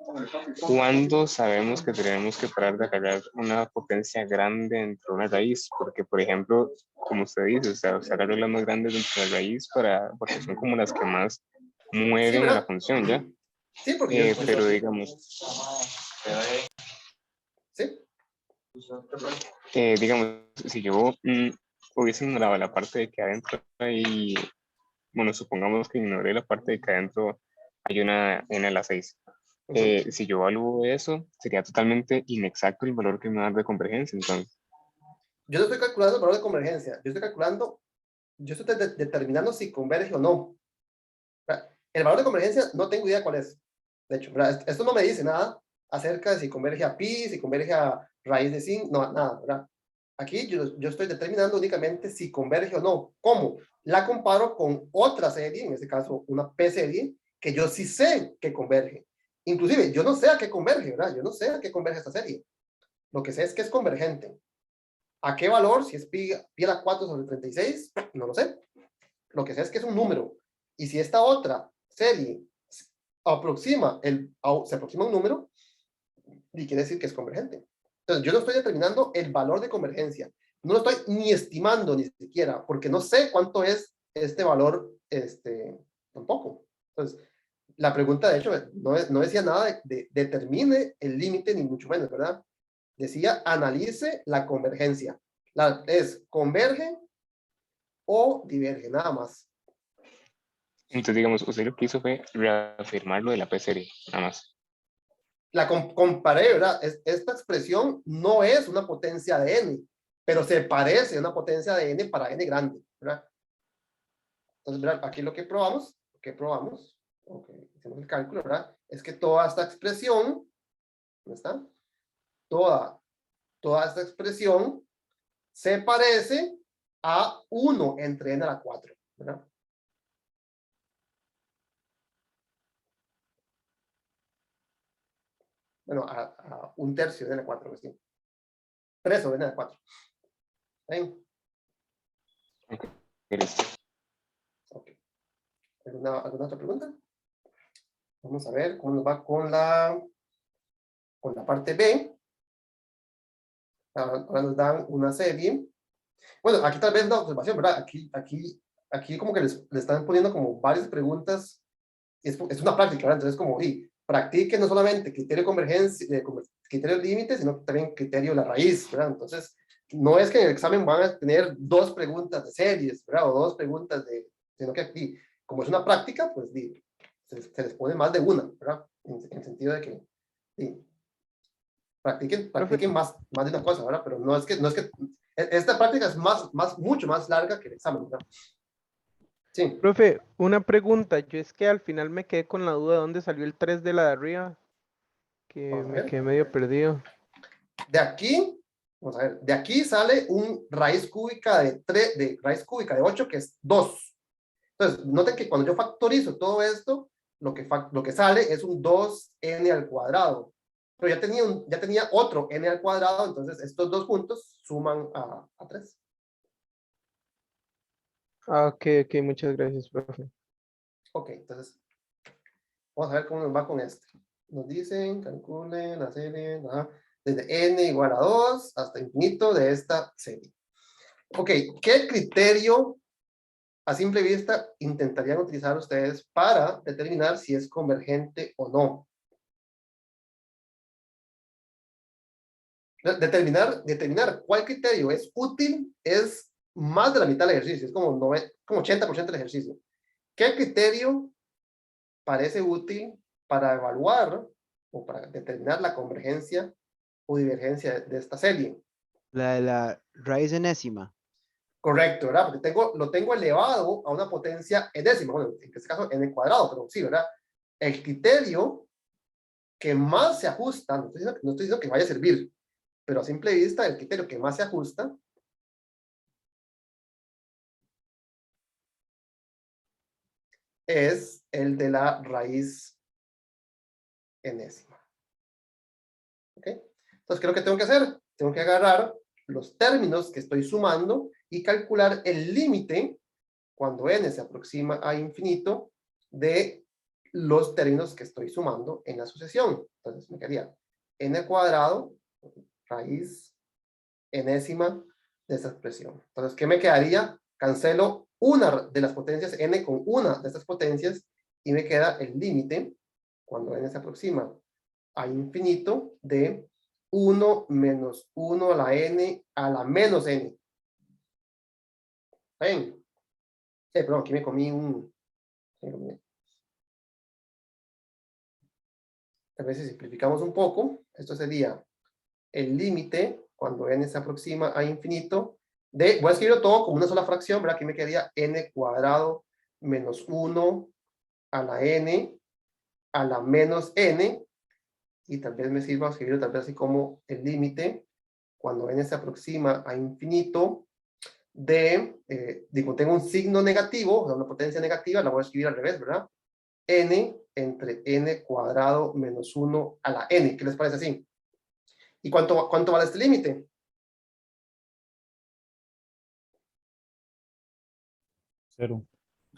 ¿cuándo sabemos que tenemos que parar de agarrar una potencia grande dentro de una raíz? Porque, por ejemplo, como usted dice, o sea, se agarran las más grandes dentro de la raíz porque son como las que más mueven a la función, ¿ya? Sí, porque pero digamos... ¿Sí? Digamos, si yo hubiese ignorado la parte de que adentro hay... Bueno, supongamos que ignoré la parte de que adentro hay una n a la 6. Si yo evalúo eso, sería totalmente inexacto el valor que me va a dar de convergencia, entonces. Yo no estoy calculando el valor de convergencia, yo estoy determinando si converge o no. El valor de convergencia no tengo idea cuál es. De hecho, esto no me dice nada acerca de si converge a pi, si converge a raíz de 5, no, nada, ¿verdad? Aquí yo estoy determinando únicamente si converge o no. ¿Cómo? La comparo con otra serie, en este caso una P serie, que yo sí sé que converge. Inclusive, yo no sé a qué converge, ¿verdad? Yo no sé a qué converge esta serie. Lo que sé es que es convergente. ¿A qué valor? Si es pi a la 4 sobre 36, no lo sé. Lo que sé es que es un número. Y si esta otra serie se aproxima a un número, y quiere decir que es convergente. Entonces, yo no estoy determinando el valor de convergencia. No lo estoy ni estimando ni siquiera, porque no sé cuánto es este valor, tampoco. Entonces, la pregunta, de hecho, no decía nada de determine el límite, ni mucho menos, ¿verdad? Decía, analice la convergencia. Es converge o diverge, nada más. Entonces, digamos, usted lo que hizo fue reafirmar lo de la P serie, nada más. La comparé, ¿verdad? Esta expresión no es una potencia de n, pero se parece a una potencia de n para n grande, ¿verdad? Entonces, ¿verdad? Aquí lo que probamos, hicimos el cálculo, ¿verdad? Es que toda esta expresión, ¿dónde está? Toda esta expresión se parece a 1 entre n a la 4, ¿verdad? Bueno, a un tercio de n a la 4, ¿sí? 3 sobre n a la 4. ¿Ven? Ok. ¿Alguna otra pregunta? Vamos a ver cómo nos va con la parte B. Ahora nos dan una serie. Bueno, aquí tal vez la observación, ¿verdad? Aquí como que le están poniendo como varias preguntas. Es una práctica, ¿verdad? Entonces como, practique no solamente criterio de convergencia, criterio de límite, sino también criterio de la raíz, ¿verdad? Entonces, no es que en el examen van a tener 2 preguntas de series, ¿verdad? O 2 preguntas sino que aquí, como es una práctica, pues se les pone más de una, ¿verdad? En el sentido de que sí, practiquen más de una cosa, ¿verdad? Pero no es que esta práctica es mucho más larga que el examen, ¿verdad? Sí. Profe, una pregunta. Yo es que al final me quedé con la duda de dónde salió el 3 de la de arriba, que Vamos a me ver. quedé medio perdido. De aquí, vamos a ver, de aquí sale un raíz cúbica raíz cúbica de 8, que es 2. Entonces, noten que cuando yo factorizo todo esto, lo que sale es un 2n al cuadrado. Pero ya tenía otro n al cuadrado, entonces estos 2 juntos suman a 3. Ah, ok, muchas gracias, profe. Ok, entonces, vamos a ver cómo nos va con este. Nos dicen, calculen la serie, desde n igual a 2 hasta infinito de esta serie. Ok, ¿qué criterio a simple vista intentarían utilizar ustedes para determinar si es convergente o no? Determinar cuál criterio es útil es más de la mitad del ejercicio, es como 80% del ejercicio. ¿Qué criterio parece útil para evaluar o para determinar la convergencia o divergencia de esta serie? La de la raíz enésima. Correcto, ¿verdad? Porque lo tengo elevado a una potencia enésima, bueno, en este caso n cuadrado, pero sí, ¿verdad? El criterio que más se ajusta, no estoy diciendo que vaya a servir, pero a simple vista, el criterio que más se ajusta es el de la raíz enésima. ¿Ok? Entonces, ¿qué es lo que tengo que hacer? Tengo que agarrar los términos que estoy sumando y calcular el límite cuando n se aproxima a infinito de los términos que estoy sumando en la sucesión. Entonces me quedaría n cuadrado raíz enésima de esta expresión. Entonces, ¿qué me quedaría? Cancelo una de las potencias n con una de estas potencias y me queda el límite cuando n se aproxima a infinito de 1 menos 1 a la n a la menos n. ¿Ven? Perdón, aquí me comí un... A ver si simplificamos un poco. Esto sería el límite cuando n se aproxima a infinito voy a escribirlo todo como una sola fracción, ¿verdad? Aquí me quedaría n cuadrado menos 1 a la n a la menos n, y tal vez me sirva escribirlo tal vez así como el límite cuando n se aproxima a infinito digo, tengo un signo negativo, o sea, una potencia negativa, la voy a escribir al revés, ¿verdad? N entre n cuadrado menos 1 a la n. ¿Qué les parece así? ¿Y cuánto vale este límite? 0.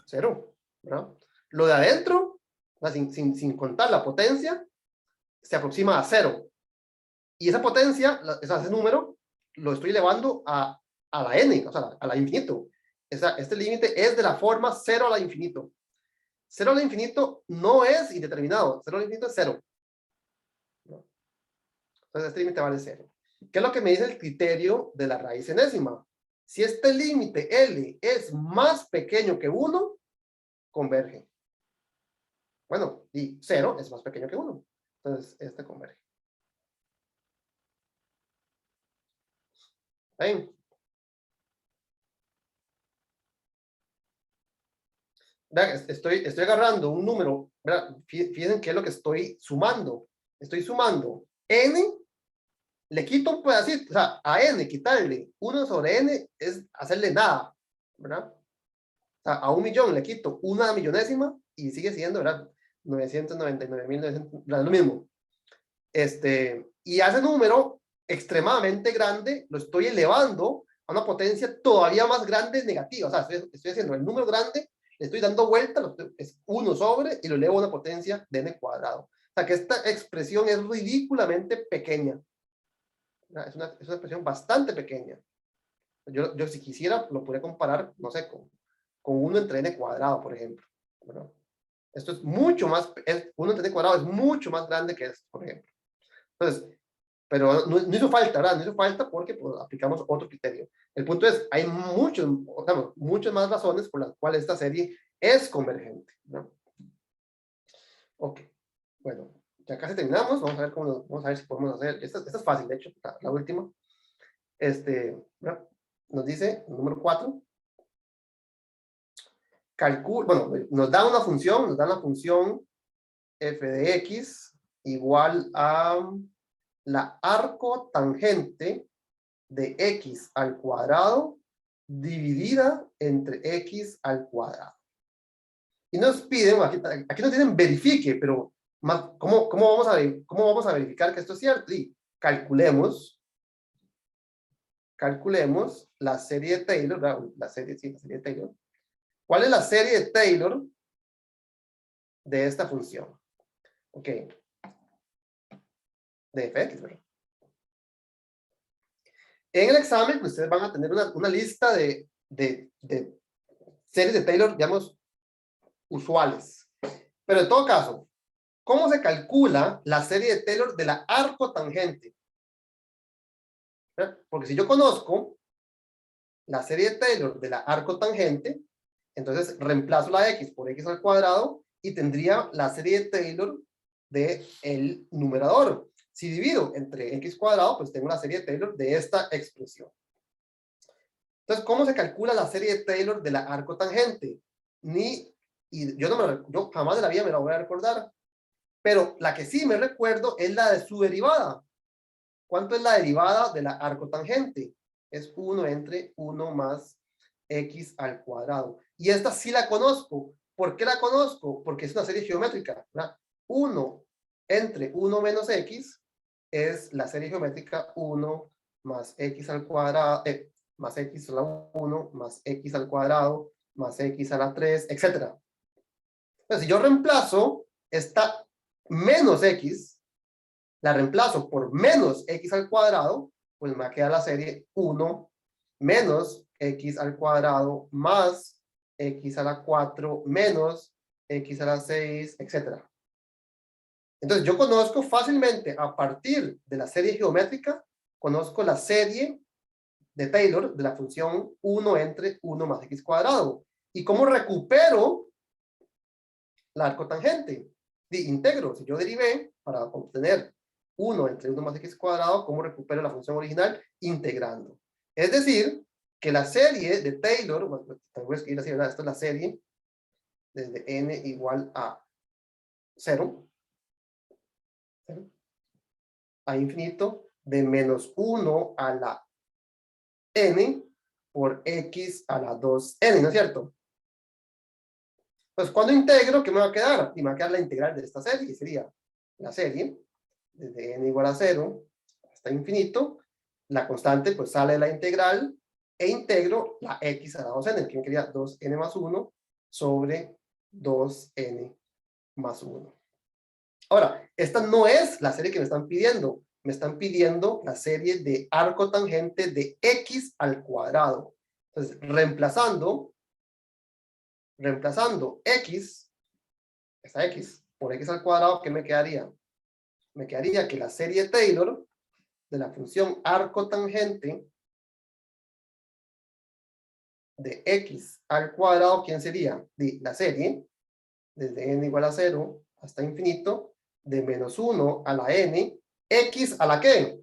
0, ¿verdad? Lo de adentro, sin contar la potencia, se aproxima a 0. Y esa potencia, ese número, lo estoy elevando a la n, o sea, a la infinito. Este límite es de la forma 0 a la infinito. 0 a la infinito no es indeterminado. 0 a la infinito es 0. ¿No? Entonces este límite vale 0. ¿Qué es lo que me dice el criterio de la raíz enésima? Si este límite L es más pequeño que 1, converge. Bueno, y 0 es más pequeño que 1. Entonces este converge. ¿Ven? Estoy agarrando un número, ¿verdad? Fíjense qué es lo que estoy sumando. Estoy sumando n, le quito un pedacito, o sea, a n quitarle 1 sobre n es hacerle nada, ¿verdad? O sea, a 1.000.000 le quito una millonésima y sigue siendo, ¿verdad? 999.900, lo mismo. Y a ese número extremadamente grande lo estoy elevando a una potencia todavía más grande negativa. O sea, estoy haciendo el número grande, le estoy dando vuelta, es 1 sobre, y lo elevo a una potencia de n cuadrado. O sea, que esta expresión es ridículamente pequeña. Es una expresión bastante pequeña. Yo si quisiera, lo podría comparar, no sé, con 1 entre n cuadrado, por ejemplo. ¿Verdad? Esto es mucho más, 1 entre n cuadrado es mucho más grande que esto, por ejemplo. Entonces, pero no hizo falta, ¿verdad? No hizo falta porque pues, aplicamos otro criterio. El punto es, hay muchas más razones por las cuales esta serie es convergente, ¿no? Ok, bueno, ya casi terminamos. Vamos a ver si podemos hacer. Esta es fácil, de hecho, la última. ¿verdad? Nos dice, número 4. Bueno, nos da una función, nos da la función f de x igual a la arco tangente de x al cuadrado dividida entre x al cuadrado. Y nos piden, aquí nos dicen verifique, pero ¿cómo vamos a verificar que esto es cierto? Y calculemos la serie de Taylor, ¿verdad? La serie de Taylor. ¿Cuál es la serie de Taylor de esta función? Ok. De fx, ¿verdad? En el examen, pues, ustedes van a tener una lista de series de Taylor, digamos, usuales. Pero en todo caso, ¿cómo se calcula la serie de Taylor de la arco tangente? ¿verdad? Porque si yo conozco la serie de Taylor de la arco tangente, entonces reemplazo la x por x al cuadrado y tendría la serie de Taylor del numerador. Si divido entre x cuadrado, pues tengo la serie de Taylor de esta expresión. Entonces, ¿cómo se calcula la serie de Taylor de la arco tangente? Yo jamás de la vida me la voy a recordar. Pero la que sí me recuerdo es la de su derivada. ¿Cuánto es la derivada de la arco tangente? Es 1 entre 1 más x al cuadrado. Y esta sí la conozco. ¿Por qué la conozco? Porque es una serie geométrica, ¿verdad? 1 entre 1 menos x es la serie geométrica 1 más x al cuadrado, más x a la 1, más x al cuadrado, más x a la 3, etc. Entonces, si yo reemplazo esta menos x, la reemplazo por menos x al cuadrado, pues me va a quedar la serie 1 menos x al cuadrado más x a la 4 menos x a la 6, etc. Entonces, yo conozco fácilmente, a partir de la serie geométrica, conozco la serie de Taylor de la función 1 entre 1 más x cuadrado. ¿Y cómo recupero la arco tangente? Integro. Si yo derivé para obtener 1 entre 1 más x cuadrado, ¿cómo recupero la función original? Integrando. Es decir, que la serie de Taylor, bueno, voy a escribir así, ¿verdad? Esta es la serie desde n igual a 0 a infinito de menos 1 a la n por x a la 2n, ¿no es cierto? Pues cuando integro, ¿qué me va a quedar? Y me va a quedar la integral de esta serie, que sería la serie desde n igual a 0 hasta infinito. La constante pues sale de la integral e integro la x a la 2n, que me quedaría 2n más 1 sobre 2n más 1. Ahora, esta no es la serie que me están pidiendo. Me están pidiendo la serie de arco tangente de x al cuadrado. Entonces, reemplazando x, esta x, por x al cuadrado, ¿qué me quedaría? Me quedaría que la serie Taylor de la función arco tangente de x al cuadrado, ¿quién sería? La serie, desde n igual a 0 hasta infinito, de menos 1 a la n, x a la qué.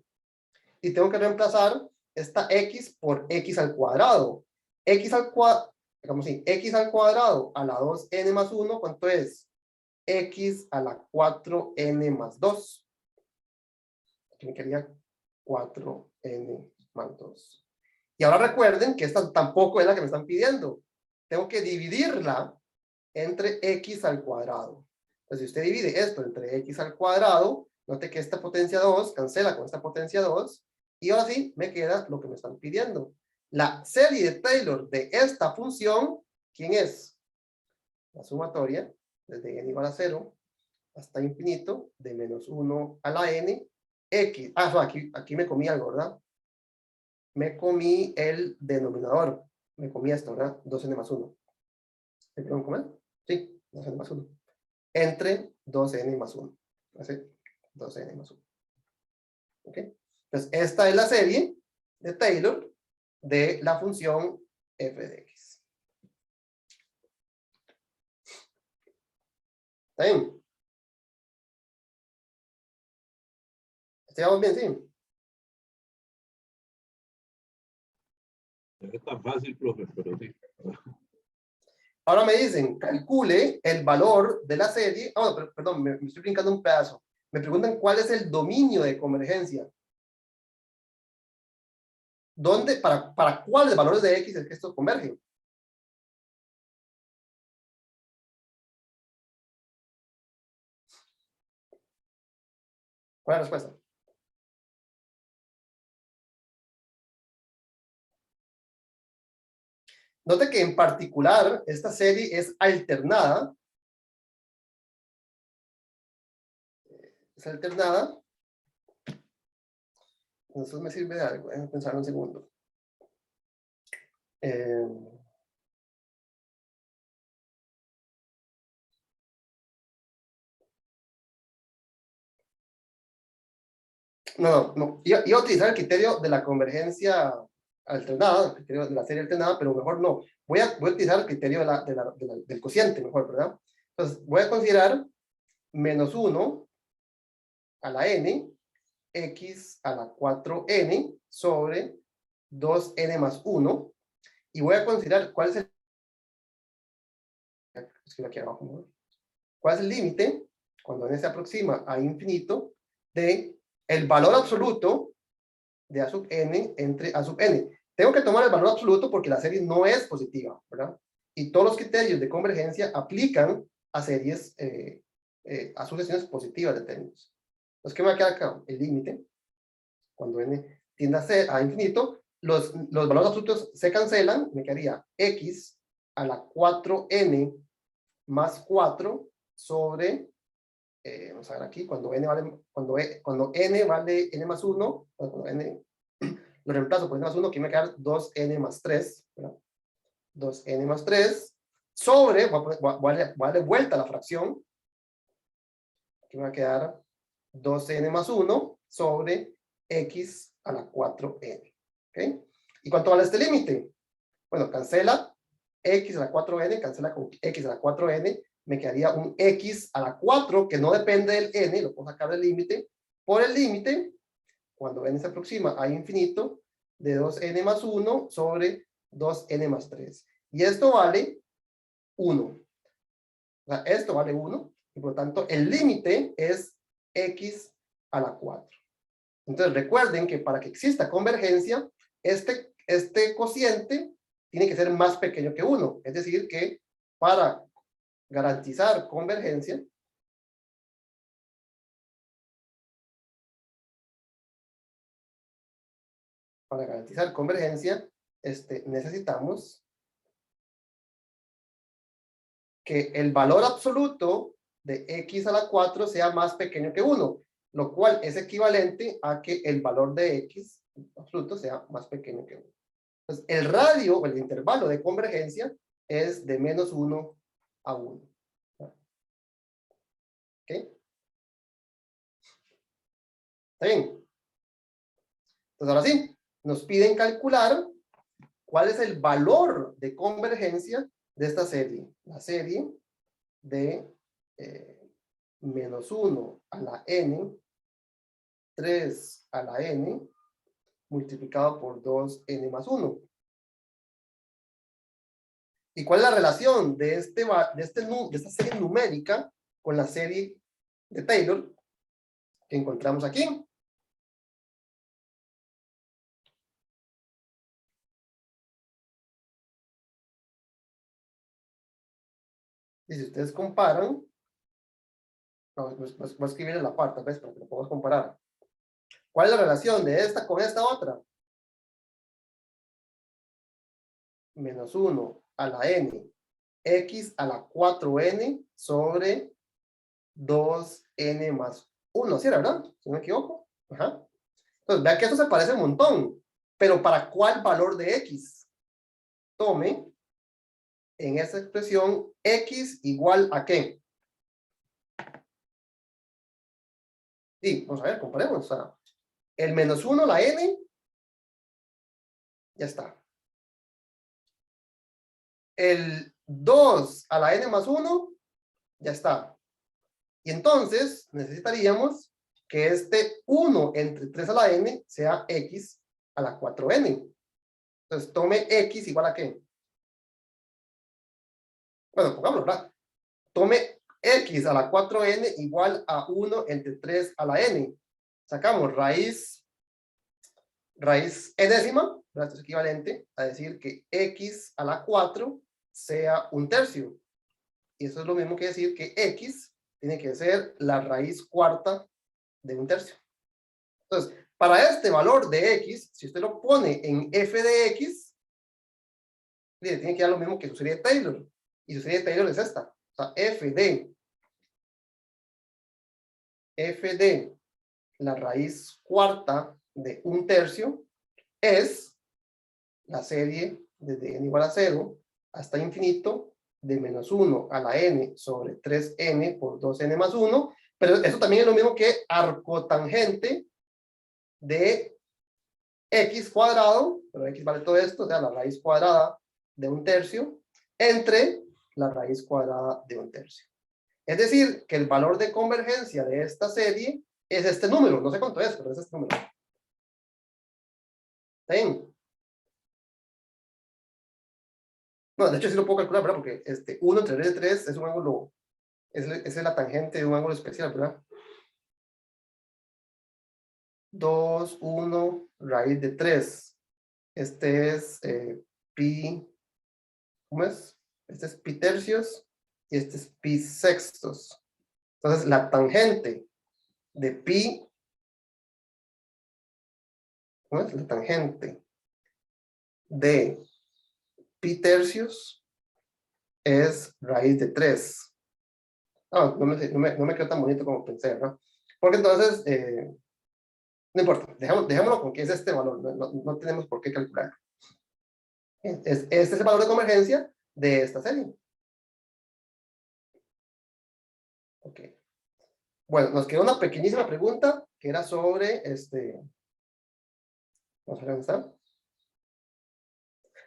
Y tengo que reemplazar esta x por x al cuadrado. X al cuadrado, digamos así, x al cuadrado a la 2n más 1, ¿cuánto es? X a la 4n más 2. Aquí me quedaría 4n más 2. Y ahora recuerden que esta tampoco es la que me están pidiendo. Tengo que dividirla entre x al cuadrado. Entonces, si usted divide esto entre x al cuadrado, note que esta potencia 2 cancela con esta potencia 2. Y ahora sí, me queda lo que me están pidiendo. La serie de Taylor de esta función, ¿quién es? La sumatoria, desde n igual a 0 hasta infinito, de menos 1 a la n, x. Aquí me comí algo, ¿verdad? Me comí el denominador. Me comí esto, ¿verdad? 2n más 1. ¿Me pueden comer? Sí, 2n más 1. Entre 2n más 1. ¿Así? 2n más 1. ¿Ok? Entonces, esta es la serie de Taylor de la función f de x. ¿Está bien? ¿Estamos bien? Sí. No es tan fácil, profe, pero sí. Ahora me dicen, calcule el valor de la serie. Ah, bueno, perdón, me estoy brincando un pedazo. Me preguntan cuál es el dominio de convergencia. ¿Dónde, para cuáles valores de x es que estos convergen? ¿Cuál es la respuesta? Note que en particular esta serie es alternada. Es alternada. Eso me sirve de algo. Voy a pensar un segundo. No. Iba a utilizar el criterio de la convergencia alternada, el criterio de la serie alternada, pero mejor no. Voy a utilizar el criterio del cociente, mejor, ¿verdad? Entonces, voy a considerar menos 1 a la n, x a la 4n sobre 2n más 1, y voy a considerar cuál es el... Escribo aquí abajo, ¿no? ¿Cuál es el límite, cuando n se aproxima a infinito, de el valor absoluto de a sub n entre a sub n? Tengo que tomar el valor absoluto porque la serie no es positiva, ¿verdad? Y todos los criterios de convergencia aplican a series, a sucesiones positivas de términos. Entonces, ¿qué me va a quedar acá? El límite, cuando n tiende a ser a infinito, los valores absolutos se cancelan, me quedaría x a la 4n más 4 sobre, vamos a ver aquí, cuando n vale, cuando n vale n más 1, cuando n lo reemplazo por n más 1, aquí me queda 2n más 3, ¿verdad? 2n más 3 sobre, voy a darle vuelta a la fracción, aquí me va a quedar 2n más 1 sobre x a la 4n. ¿Ok? ¿Y cuánto vale este límite? Bueno, cancela x a la 4n, cancela con x a la 4n, me quedaría un x a la 4 que no depende del n, lo puedo sacar del límite, por el límite, cuando n se aproxima a infinito, de 2n más 1 sobre 2n más 3. Y esto vale 1. O sea, esto vale 1, y por lo tanto el límite es x a la 4. Entonces recuerden que para que exista convergencia, este cociente tiene que ser más pequeño que 1. Es decir, que para garantizar convergencia, necesitamos que el valor absoluto de x a la 4 sea más pequeño que 1, lo cual es equivalente a que el valor de x absoluto sea más pequeño que 1. Entonces, el radio o el intervalo de convergencia es de menos 1 a 1. ¿Ok? ¿Está bien? Entonces, ahora sí, nos piden calcular cuál es el valor de convergencia de esta serie. La serie de menos 1 a la n, 3 a la n, multiplicado por 2n más 1. ¿Y cuál es la relación de esta serie numérica con la serie de Taylor que encontramos aquí? Y si ustedes comparan, voy a escribir en la parte, ¿ves? Para que lo podamos comparar. ¿Cuál es la relación de esta con esta otra? Menos 1 a la n, x a la 4n sobre 2n más 1, ¿sí, verdad? Si no me equivoco. Ajá. Entonces, vean que esto se parece un montón. Pero ¿para cuál valor de x? Tome en esta expresión x igual a ¿qué? Y vamos a ver, comparemos. O sea, El -1 a la n, ya está. El 2 a la n más 1, ya está. Y entonces necesitaríamos que este 1 entre 3 a la n sea x a la 4n. Entonces tome x igual a ¿qué? Bueno, pongámoslo, ¿verdad? Tome x a la 4n igual a 1 entre 3 a la n. Sacamos raíz enésima, ¿verdad? Esto es equivalente a decir que x a la 4 sea 1/3. Y eso es lo mismo que decir que x tiene que ser la raíz cuarta de 1/3. Entonces, para este valor de x, si usted lo pone en f de x, tiene que dar lo mismo que su serie de Taylor. Y su serie de Taylor es esta. O sea, f de la raíz cuarta de 1/3 es la serie desde n igual a 0 hasta infinito de -1 a la n sobre 3n por 2n más 1, pero eso también es lo mismo que arcotangente de x cuadrado, pero x vale todo esto, o sea, la raíz cuadrada de 1/3 entre la raíz cuadrada de 1/3. Es decir, que el valor de convergencia de esta serie es este número, no sé cuánto es, pero es este número. ¿Está bien? No, de hecho sí lo puedo calcular, ¿verdad? Porque 1 entre raíz de 3 es un ángulo, es la tangente de un ángulo especial, ¿verdad? 2, 1, raíz de 3. Este es pi, ¿cómo es? Este es pi tercios y este es pi sextos. Entonces, la tangente de pi, ¿cómo es? La tangente de pi tercios es raíz de 3. Ah, no me quedó tan bonito como pensé, ¿no? Porque entonces, no importa, dejémoslo con que es este valor, no tenemos por qué calcular. Este es el valor de convergencia de esta serie. Ok. Bueno, nos quedó una pequeñísima pregunta que era sobre vamos a ver dónde está.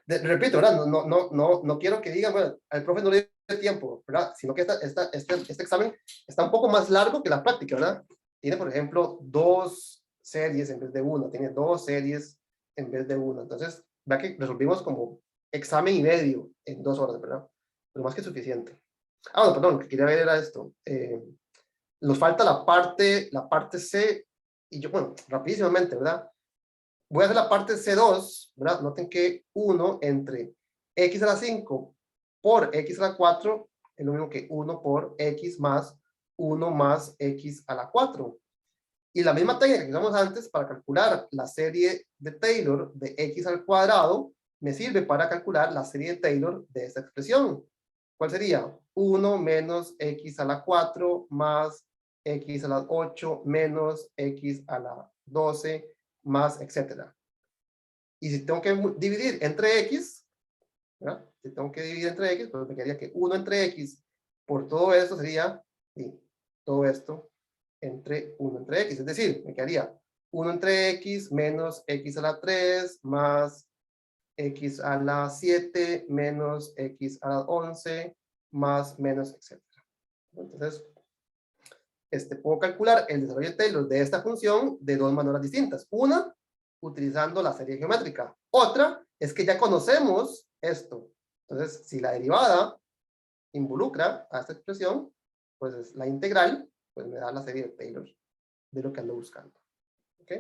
Repito, ¿verdad? No quiero que digan, bueno, al profe no le dio tiempo, ¿verdad? Sino que este examen está un poco más largo que la práctica, ¿verdad? Tiene, por ejemplo, 2 series en vez de 1, tiene 2 series en vez de 1. Entonces, vea que resolvimos como examen y medio en 2 horas, ¿verdad? Pero más que suficiente. Ah, no, perdón, lo que quería ver era esto. Nos falta la parte C, y yo, bueno, rapidísimamente, ¿verdad? Voy a hacer la parte C2, ¿verdad? Noten que 1 entre x a la 5 por x a la 4 es lo mismo que 1 por x más 1 más x a la 4. Y la misma técnica que usamos antes para calcular la serie de Taylor de x al cuadrado me sirve para calcular la serie de Taylor de esta expresión. ¿Cuál sería? 1 menos x a la 4 más x a la 8 menos x a la 12 más etcétera. Y si tengo que dividir entre x, ¿verdad? Si tengo que dividir entre x, pues me quedaría que 1 entre x por todo esto sería, sí, todo esto entre 1 entre x. Es decir, me quedaría 1 entre x menos x a la 3 más x a la 7 menos x a la 11 más menos etcétera. Entonces, puedo calcular el desarrollo de Taylor de esta función de 2 maneras distintas. Una, utilizando la serie geométrica. Otra es que ya conocemos esto. Entonces, si la derivada involucra a esta expresión, pues es la integral, pues me da la serie de Taylor de lo que ando buscando. ¿Ok?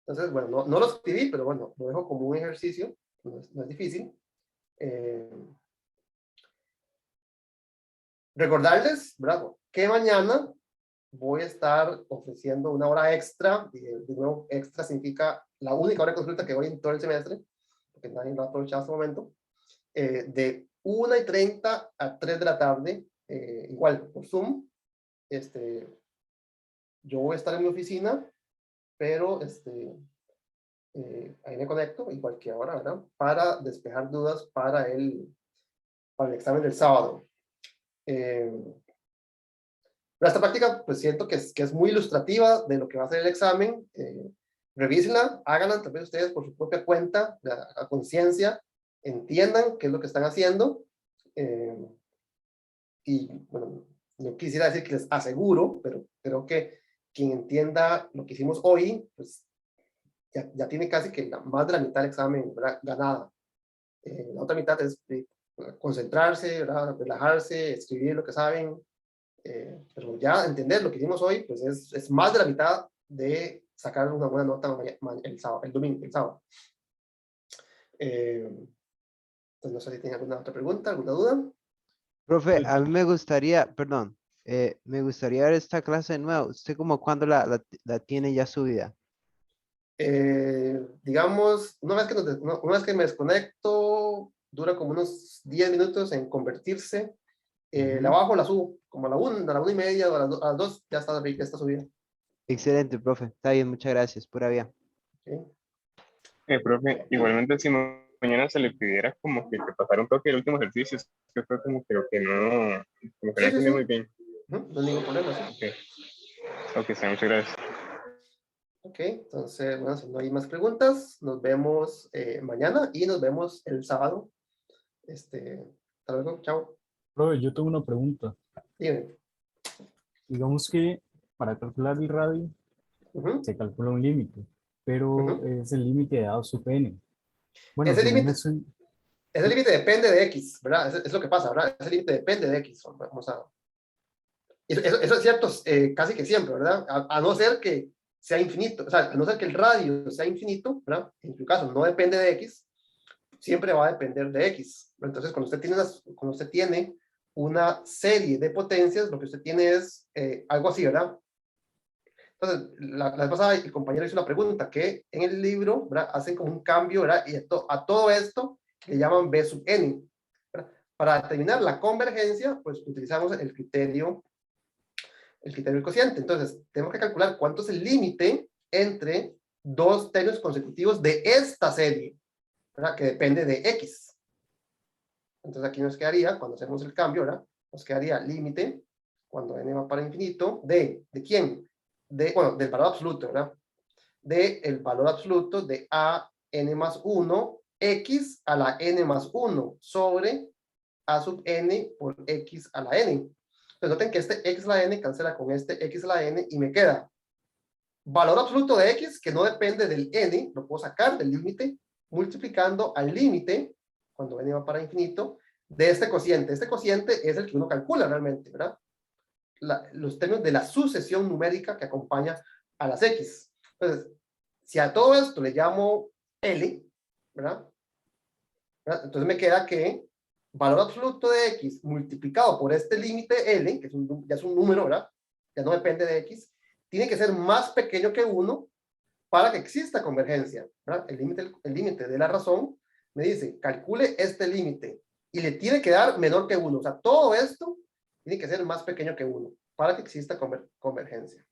Entonces, bueno, no lo escribí, pero bueno, lo dejo como un ejercicio. No es difícil. Recordarles, ¿verdad? Que mañana voy a estar ofreciendo una hora extra, y de nuevo, extra significa la única hora de consulta que voy en todo el semestre, porque nadie va a aprovechar este momento, de 1:30 a 3 de la tarde, igual por Zoom. Yo voy a estar en mi oficina, pero ahí me conecto, igual que ahora, ¿verdad? Para despejar dudas para el examen del sábado. Pero esta práctica, pues siento que es muy ilustrativa de lo que va a ser el examen. Revísenla, háganla también ustedes por su propia cuenta, a conciencia, entiendan qué es lo que están haciendo. Y bueno, no quisiera decir que les aseguro, pero creo que quien entienda lo que hicimos hoy, pues ya tiene casi que más de la mitad del examen, ¿verdad?, ganada. La otra mitad es concentrarse, ¿verdad?, relajarse, escribir lo que saben, pero ya entender lo que hicimos hoy, pues es más de la mitad de sacar una buena nota el sábado, el domingo, el sábado. Entonces no sé si tiene alguna otra pregunta, alguna duda. Profe, a mí me gustaría, perdón, me gustaría ver esta clase de nuevo. ¿Usted como cuándo la tiene ya subida? Digamos, una vez que me desconecto, dura como unos 10 minutos en convertirse. La bajo, la subo, como a la 1:30 o a las 2, ya está subida. Excelente, profe. Está bien, muchas gracias. Pura vida. ¿Okay? Profe, igualmente si mañana se le pidiera como que pasara un toque el último ejercicio, es que fue como que no, como que no entendí muy bien. No hay ningún problema, sí. Ok, sí, muchas gracias. Ok, entonces, bueno, si no hay más preguntas, nos vemos mañana y nos vemos el sábado. Hasta luego, chao. Profe, yo tengo una pregunta. Dime. Digamos que para calcular el radio se calcula un límite, pero es el límite de A sub n. Bueno, Ese según límite, eso, ese límite depende de X, ¿verdad? Es lo que pasa, ¿verdad? Ese límite depende de X. Vamos a... Eso es cierto casi que siempre, ¿verdad? A no ser que sea infinito, o sea, a no ser que el radio sea infinito, ¿verdad? En tu caso no depende de X, siempre va a depender de X. Entonces, cuando usted tiene una serie de potencias, lo que usted tiene es algo así, ¿verdad? Entonces, la vez pasada el compañero hizo una pregunta que en el libro, ¿verdad?, hacen como un cambio, ¿verdad? Y a todo esto le llaman B sub n, ¿verdad? Para determinar la convergencia, pues utilizamos el criterio del cociente. Entonces, tenemos que calcular cuánto es el límite entre dos términos consecutivos de esta serie, ¿verdad?, que depende de X. Entonces, aquí nos quedaría, cuando hacemos el cambio, ¿verdad?, nos quedaría límite, cuando n va para infinito, ¿de quién? Bueno, del valor absoluto, ¿verdad? Del valor absoluto de a n más 1, x a la n más 1, sobre a sub n por x a la n. Entonces noten que este x a la n cancela con este x a la n y me queda valor absoluto de x, que no depende del n, lo puedo sacar del límite, multiplicando al límite, cuando n va para infinito, de este cociente. Este cociente es el que uno calcula realmente, ¿verdad? Los términos de la sucesión numérica que acompaña a las x. Entonces, si a todo esto le llamo L, ¿verdad? Entonces me queda que valor absoluto de x multiplicado por este límite L, que ya es un número, ¿verdad? Ya no depende de x, tiene que ser más pequeño que 1 para que exista convergencia, ¿verdad? El límite de la razón me dice, calcule este límite y le tiene que dar menor que 1. O sea, todo esto tiene que ser más pequeño que 1 para que exista convergencia.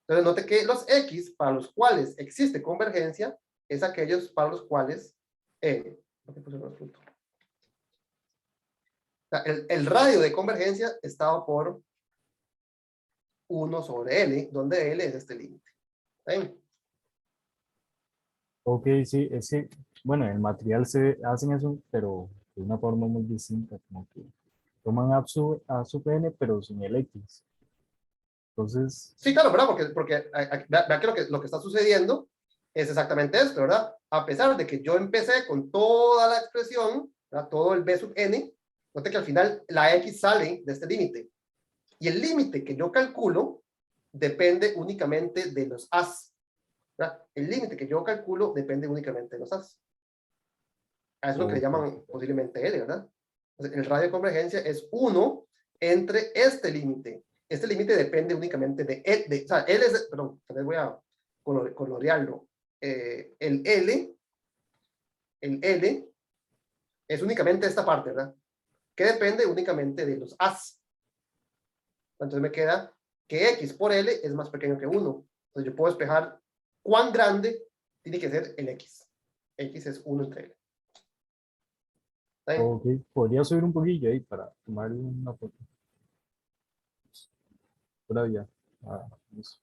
Entonces, note que los X para los cuales existe convergencia es aquellos para los cuales el radio de convergencia está dado por 1 sobre L, donde L es este límite. ¿Ven? ok, sí, es que, bueno, en el material se hacen eso, pero de una forma muy distinta, como que toman a sub n, pero sin el x. Entonces, Sí, claro, ¿verdad? Porque vea que lo que está sucediendo es exactamente esto, ¿verdad? A pesar de que yo empecé con toda la expresión, ¿verdad?, todo el b sub n, note que al final la x sale de este límite. Y el límite que yo calculo depende únicamente de los as, ¿verdad? El límite que yo calculo depende únicamente de los as. A eso es lo que le llaman posiblemente L, ¿verdad? Entonces, el radio de convergencia es 1 entre este límite. Este límite depende únicamente o sea, L es, perdón, voy a colorearlo. El L es únicamente esta parte, ¿verdad? Que depende únicamente de los as. Entonces me queda que X por L es más pequeño que 1. Entonces yo puedo despejar cuán grande tiene que ser el X. X es 1 entre L. ok, podría subir un poquillo ahí para tomar una foto. Pura vida. Eso.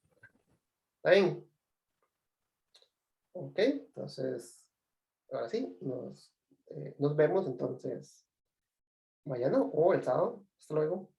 ¿Está bien? Ok, entonces, ahora sí, nos vemos entonces mañana o el sábado. Hasta luego.